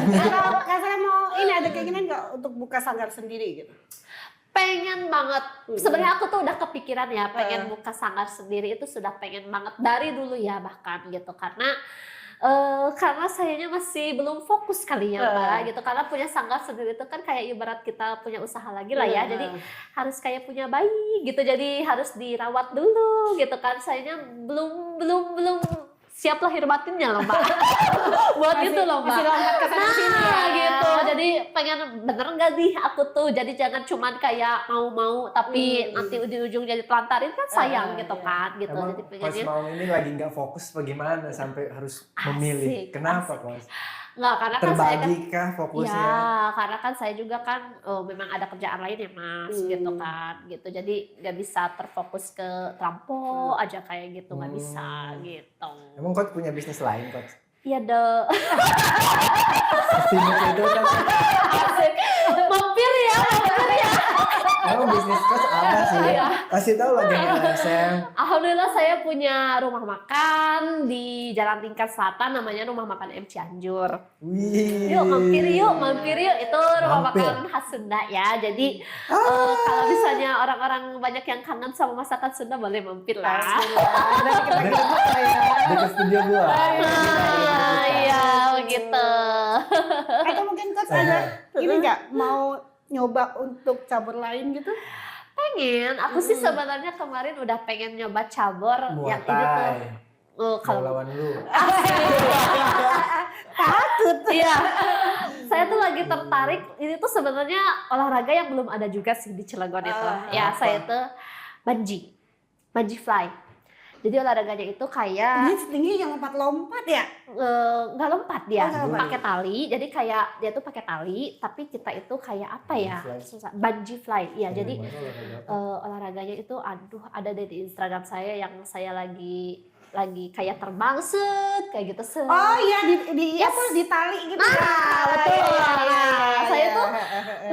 Kalau Kak Sarah mau ini ada keinginan nggak untuk buka sanggar sendiri gitu? Pengen banget. Sebenarnya aku tuh udah kepikiran ya pengen buka sanggar sendiri, itu sudah pengen banget dari dulu ya bahkan gitu, karena sayanya masih belum fokus kali ya Mbak gitu, karena punya sanggar sendiri itu kan kayak ibarat kita punya usaha lagi lah ya, jadi harus kayak punya bayi gitu, jadi harus dirawat dulu gitu kan, sayanya belum siap lahir batinnya loh Mbak. Buat itu loh Mbak. Masih lompat ke sana sini ya. Gitu, jadi pengen bener nggak nih aku tuh, jadi jangan cuman kayak mau tapi nanti di ujung jadi telantarin kan sayang gitu iya. kan gitu, Emang jadi Coach pengennya mau ini lagi nggak fokus bagaimana sampai harus memilih. Asik, Kenapa asik. Coach? nggak, karena kan saya kan Terbagi kah fokusnya? ya, karena kan saya juga kan memang ada kerjaan lain ya Mas gitu kan gitu, jadi nggak bisa terfokus ke trampo aja kayak gitu, nggak bisa gitu. Emang Coach punya bisnis lain Coach? Iya dong. Sibuk itu kan. Asik. Mampir ya. Emang bisnis Coach apa sih? Iya. Kasih tahu lagi nih LSM. Alhamdulillah saya punya rumah makan di Jalan Tingkat Selatan, namanya Rumah Makan M Cianjur. Wih. Yuk mampir yuk, itu rumah Mampir. makan khas Sunda ya. Jadi kalau misalnya orang-orang banyak yang kangen sama masakan Sunda boleh mampir lah. Nanti kita gerbek lah ya. Dekat studio gua. Ah, iya begitu. Atau mungkin Coach ada ini nggak mau nyoba untuk cabur lain gitu? Pengen, aku sih sebenarnya kemarin udah pengen nyoba cabur yang ini tuh. Muay Thai. Mau Kalau lawan lu. Takut. iya, saya tuh lagi tertarik. Ini tuh sebenarnya olahraga yang belum ada juga sih di Cilegon itu. Ya, apa? saya tuh bungee fly. Jadi olahraganya itu kayak Ini setinggi yang lompat-lompat ya? nggak lompat dia, Oh, nggak lompat. pakai tali. Jadi kayak dia tuh pakai tali, tapi kita itu kayak apa ya? Bungee fly. Iya, jadi olahraganya itu ada di Instagram saya yang saya lagi kayak terbang kayak gitu set. Oh iya di Yes. apa di tali gitu. Ah, betul. Nah, saya tuh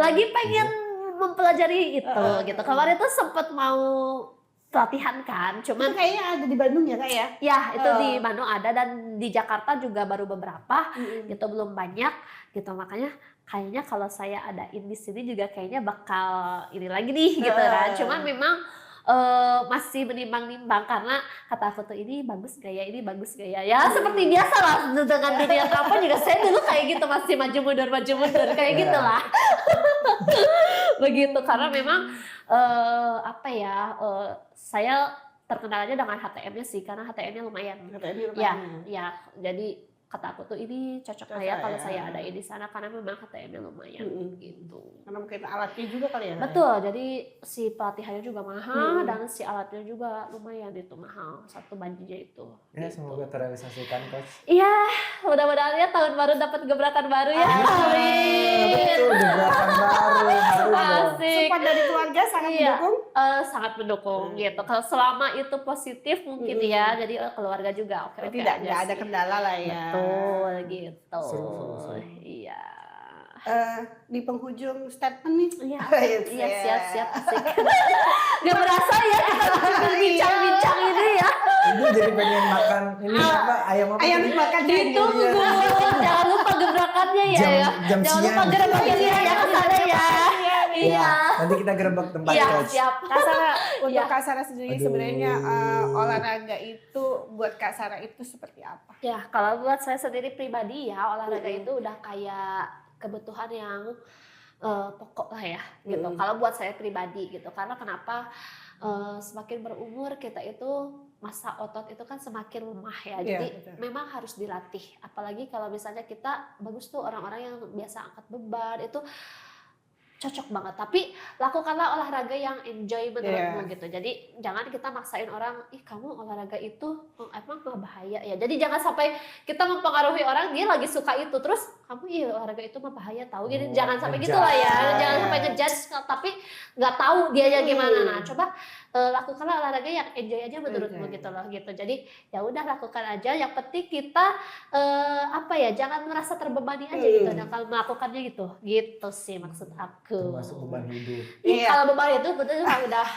lagi pengen Iya. mempelajari itu gitu. Kemarin tuh sempet mau pelatihan kan, Itu cuman kayaknya ada di Bandung ya Kak ya? ya itu di Bandung ada dan di Jakarta juga baru beberapa gitu, belum banyak gitu, makanya kayaknya kalau saya adain di sini juga kayaknya bakal ini lagi nih gitu kan, cuman memang masih menimbang-nimbang karena kata aku tuh ini bagus gaya ya, seperti biasa lah dengan dunia trampo juga saya dulu kayak gitu, masih maju mundur kayak gitulah. Begitu, karena memang saya terkenalnya dengan HTM-nya sih, karena HTM-nya lumayan. Ya, jadi kata aku tuh ini cocok lah ya kalau saya adain di sana karena memang HTM-nya lumayan gitu. Karena mungkin alatnya juga kali ya. Betul, jadi si pelatihannya juga mahal dan si alatnya juga lumayan itu mahal, satu bajunya itu. Ya gitu. semoga terrealisasikan Coach. Iya, mudah-mudahan ya tahun baru dapat gebrakan baru ya. Amin. Betul, gebrakan baru. Asik. Support dari keluarga sangat Iya. mendukung. Sangat mendukung gitu. Kalau selama itu positif mungkin ya, jadi keluarga juga oke Tidak aja ada sih. kendala lah ya. Betul gitu. Seru. Iya. Di penghujung statement nih. Iya, Yes, iya yes. siap asik. Gak berasa ya kita bincang-bincang ini ya. Ibu jadi pengen makan ini apa ayam apa? Ayam tadi? dimakan Ditunggu. Jangan lupa gebrakannya ya. Jam Jangan lupa siang. gebrakannya ya ke sana ya. Ya, Iya. nanti kita gerebek tempat Iya, Coach. siap. Kak Sarah, untuk Iya. Kak Sarah sendiri Aduh. sebenarnya olahraga itu buat Kak Sarah itu seperti apa? Ya, kalau buat saya sendiri pribadi ya, olahraga itu udah kayak kebutuhan yang pokok lah ya gitu. Kalau buat saya pribadi gitu, karena kenapa semakin berumur kita itu masa otot itu kan semakin lemah ya. Iya, Jadi betul. memang harus dilatih. Apalagi kalau misalnya kita bagus tuh orang-orang yang biasa angkat beban itu cocok banget. Tapi lakukanlah olahraga yang enjoy menurutmu Iya. gitu. Jadi jangan kita maksain orang, ih kamu olahraga itu emang nggak bahaya ya. Jadi jangan sampai kita mempengaruhi orang dia lagi suka itu terus kamu iya olahraga itu mah bahaya tahu. Jadi Oh, jangan sampai ngejudge. gitulah ya. Jangan sampai ngejudge tapi nggak tahu dianya gimana. Nah coba lakukanlah olahraga yang enjoy aja menurutmu Enjoy. gitu loh gitu. Jadi ya udah lakukan aja. Yang penting kita apa ya jangan merasa terbebani aja gitu. Dan kalau melakukannya gitu sih maksud aku. Termasuk beban hidup. Ih, Iya. kalau beban itu betul udah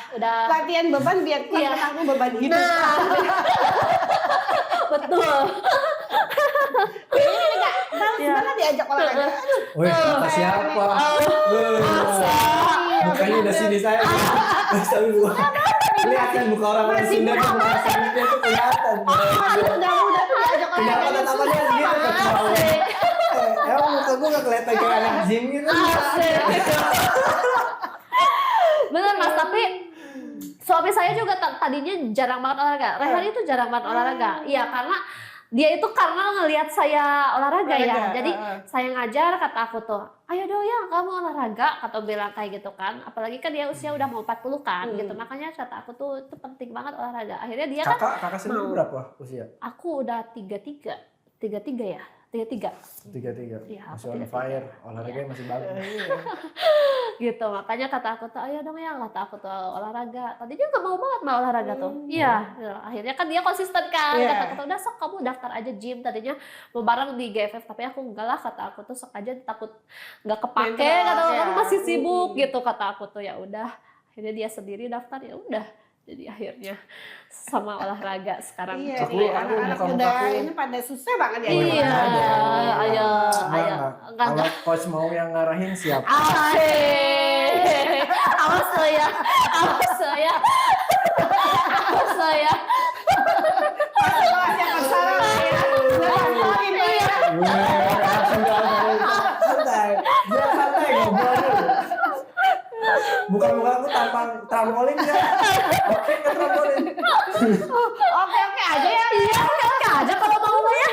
Latihan beban biar kuat Iya. menanggung beban hidup. nah betul. Ini Kak, tahu Iya. sebenarnya diajak olahraga. Aduh, Wih, kata siapa? Wih, mukanya udah sini saya. Tapi kelihatan muka orang Sunda tuh muka Sunda tuh kelihatan. muda tuh diajak olahraga. Kenapa namanya gitu ketawa? Emang muka gue gak kelihatan kayak anak gym gitu? Bener mas, tapi suami saya juga tadinya jarang banget olahraga. Rehan itu jarang banget olahraga. Iya karena dia itu karena ngelihat saya olahraga ya. Jadi saya ngajar kata aku tuh, ayo dong ya kamu olahraga kata bilang kayak gitu kan. Apalagi kan dia usia udah mau 40 kan gitu. Makanya kata aku tuh itu penting banget olahraga. Akhirnya dia kan Kakak sendiri mau. berapa usia? Aku udah 33 ya. 33. 33. Iya, Masih aku on 33. fire, olahraganya masih bagus. Gitu makanya kata aku tuh ayo dong ya kata aku tuh olahraga tadinya nggak mau banget mau olahraga tuh iya akhirnya kan dia konsisten kan kata aku tuh udah sok kamu daftar aja gym tadinya mau bareng di GFF tapi aku enggak lah kata aku tuh sok aja takut nggak kepake kata aku kamu masih sibuk gitu kata aku tuh ya udah akhirnya dia sendiri daftar ya udah jadi akhirnya sama olahraga sekarang Iya, Aku- nih, aku anak-anak muka-muka muda aku- ini pada susah banget ya. iya ayo Enggak. Kalau coach mau yang ngarahin siap. Asik. Awas lo ya. Awas lo ya. Awas lo ya. Santai, biar santai ngobrol dulu. Muka-muka aku tampang trampolin ya. Oke ke trampolin. Oke aja ya. Iya, oke aja kalau mau lo ya.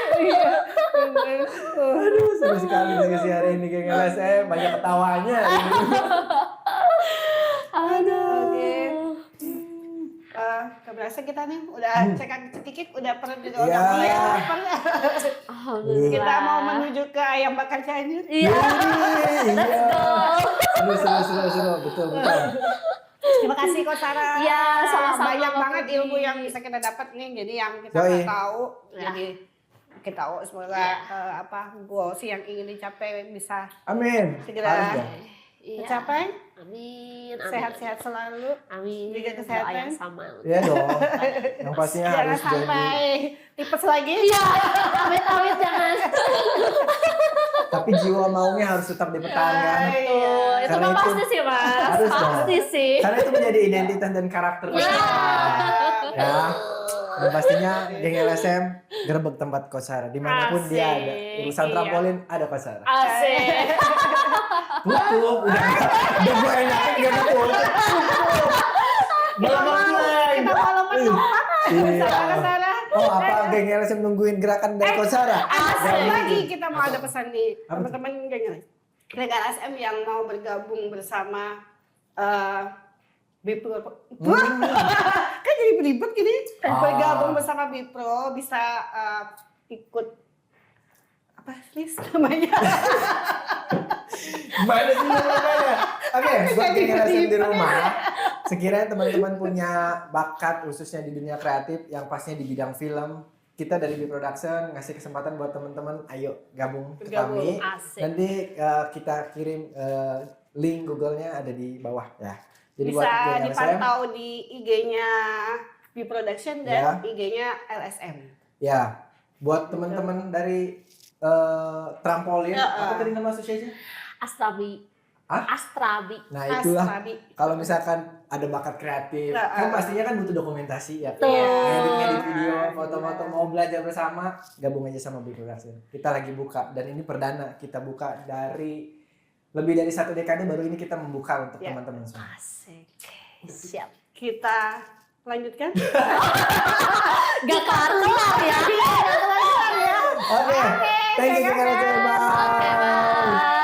Aduh, seru sekali diskusi hari ini geng LSM, banyak ketawanya. Aduh. Gak berasa kita nih udah cekak cetikik udah pernah juga Iya. udah pernah. Alhamdulillah. Kita mau menuju ke ayam bakar Cianjur. Iya. Iya. Seru, betul. Terima kasih Kak Sarah. Iya, sama-sama, Banyak Mbak banget Putri. ilmu yang bisa kita dapat nih. Jadi yang kita Yoi. nggak tahu, Ya. jadi kita tahu semoga goals yang ingin dicapai bisa Amin. Segera. Harus dong. Iya. tercapai. Amin. Sehat-sehat selalu. Amin. Jaga Doa kesehatan. yang sama. Iya dong. Yang pastinya Jangan harus sampai jadi. tipes lagi. Iya. Amit-amit jangan. Tapi jiwa maunya harus tetap dipertahankan. Iya. Tuh, itu Karena mah itu pasti sih mas. harus dong. Pasti sih. Karena itu menjadi identitas dan karakter Iya. kita. Ya. Dan pastinya geng LSM gerbek tempat Coach Sarah. Dimanapun dia ada. Asik, Urusan iya. trampolin ada Coach Sarah. Asik. Tutup. Udah gue enakin gak ada tutup. Belum mulai. Kita malam menunggu apa? Iya. Kak Sarah. Oh apa geng LSM nungguin gerakan dari Coach Sarah? Ada Jangan lagi gitu. kita mau ada pesan nih Apa tuh? teman-teman geng LSM yang mau bergabung bersama Bipro. Kan jadi beribet gini. Ah. Bergabung bersama Bipro bisa ikut apa sih namanya? Gimana sih namanya? Oke, buat geng LSM di rumah, sekiranya teman-teman punya bakat khususnya di dunia kreatif yang pastinya di bidang film, kita dari B Production ngasih kesempatan buat teman-teman, ayo gabung ke kami. Asik. Nanti kita kirim link Google-nya ada di bawah ya. Jadi Bisa buat geng LSM, dipantau di IG-nya Bproduction dan IG-nya LSM. ya. Buat teman-teman dari trampolin, apa tadi nama asosiasinya? Astrabi. Hah? Astrabi. Nah itulah. Astrabi. Kalau misalkan ada bakat kreatif, kan pastinya kan butuh dokumentasi ya. Betul. Ngedit video, foto-foto, mau belajar bersama, gabung aja sama Big Production. Kita lagi buka dan ini perdana kita buka dari lebih dari 1 dekade baru ini kita membuka untuk Ya. teman-teman semua. Asik. Siap. Kita lanjutkan. Gak kelar-kelar ya. Gak kelar-kelar ya. Oke. Thank you saya Kak Rachel. Kak. Bye. Oke, bye.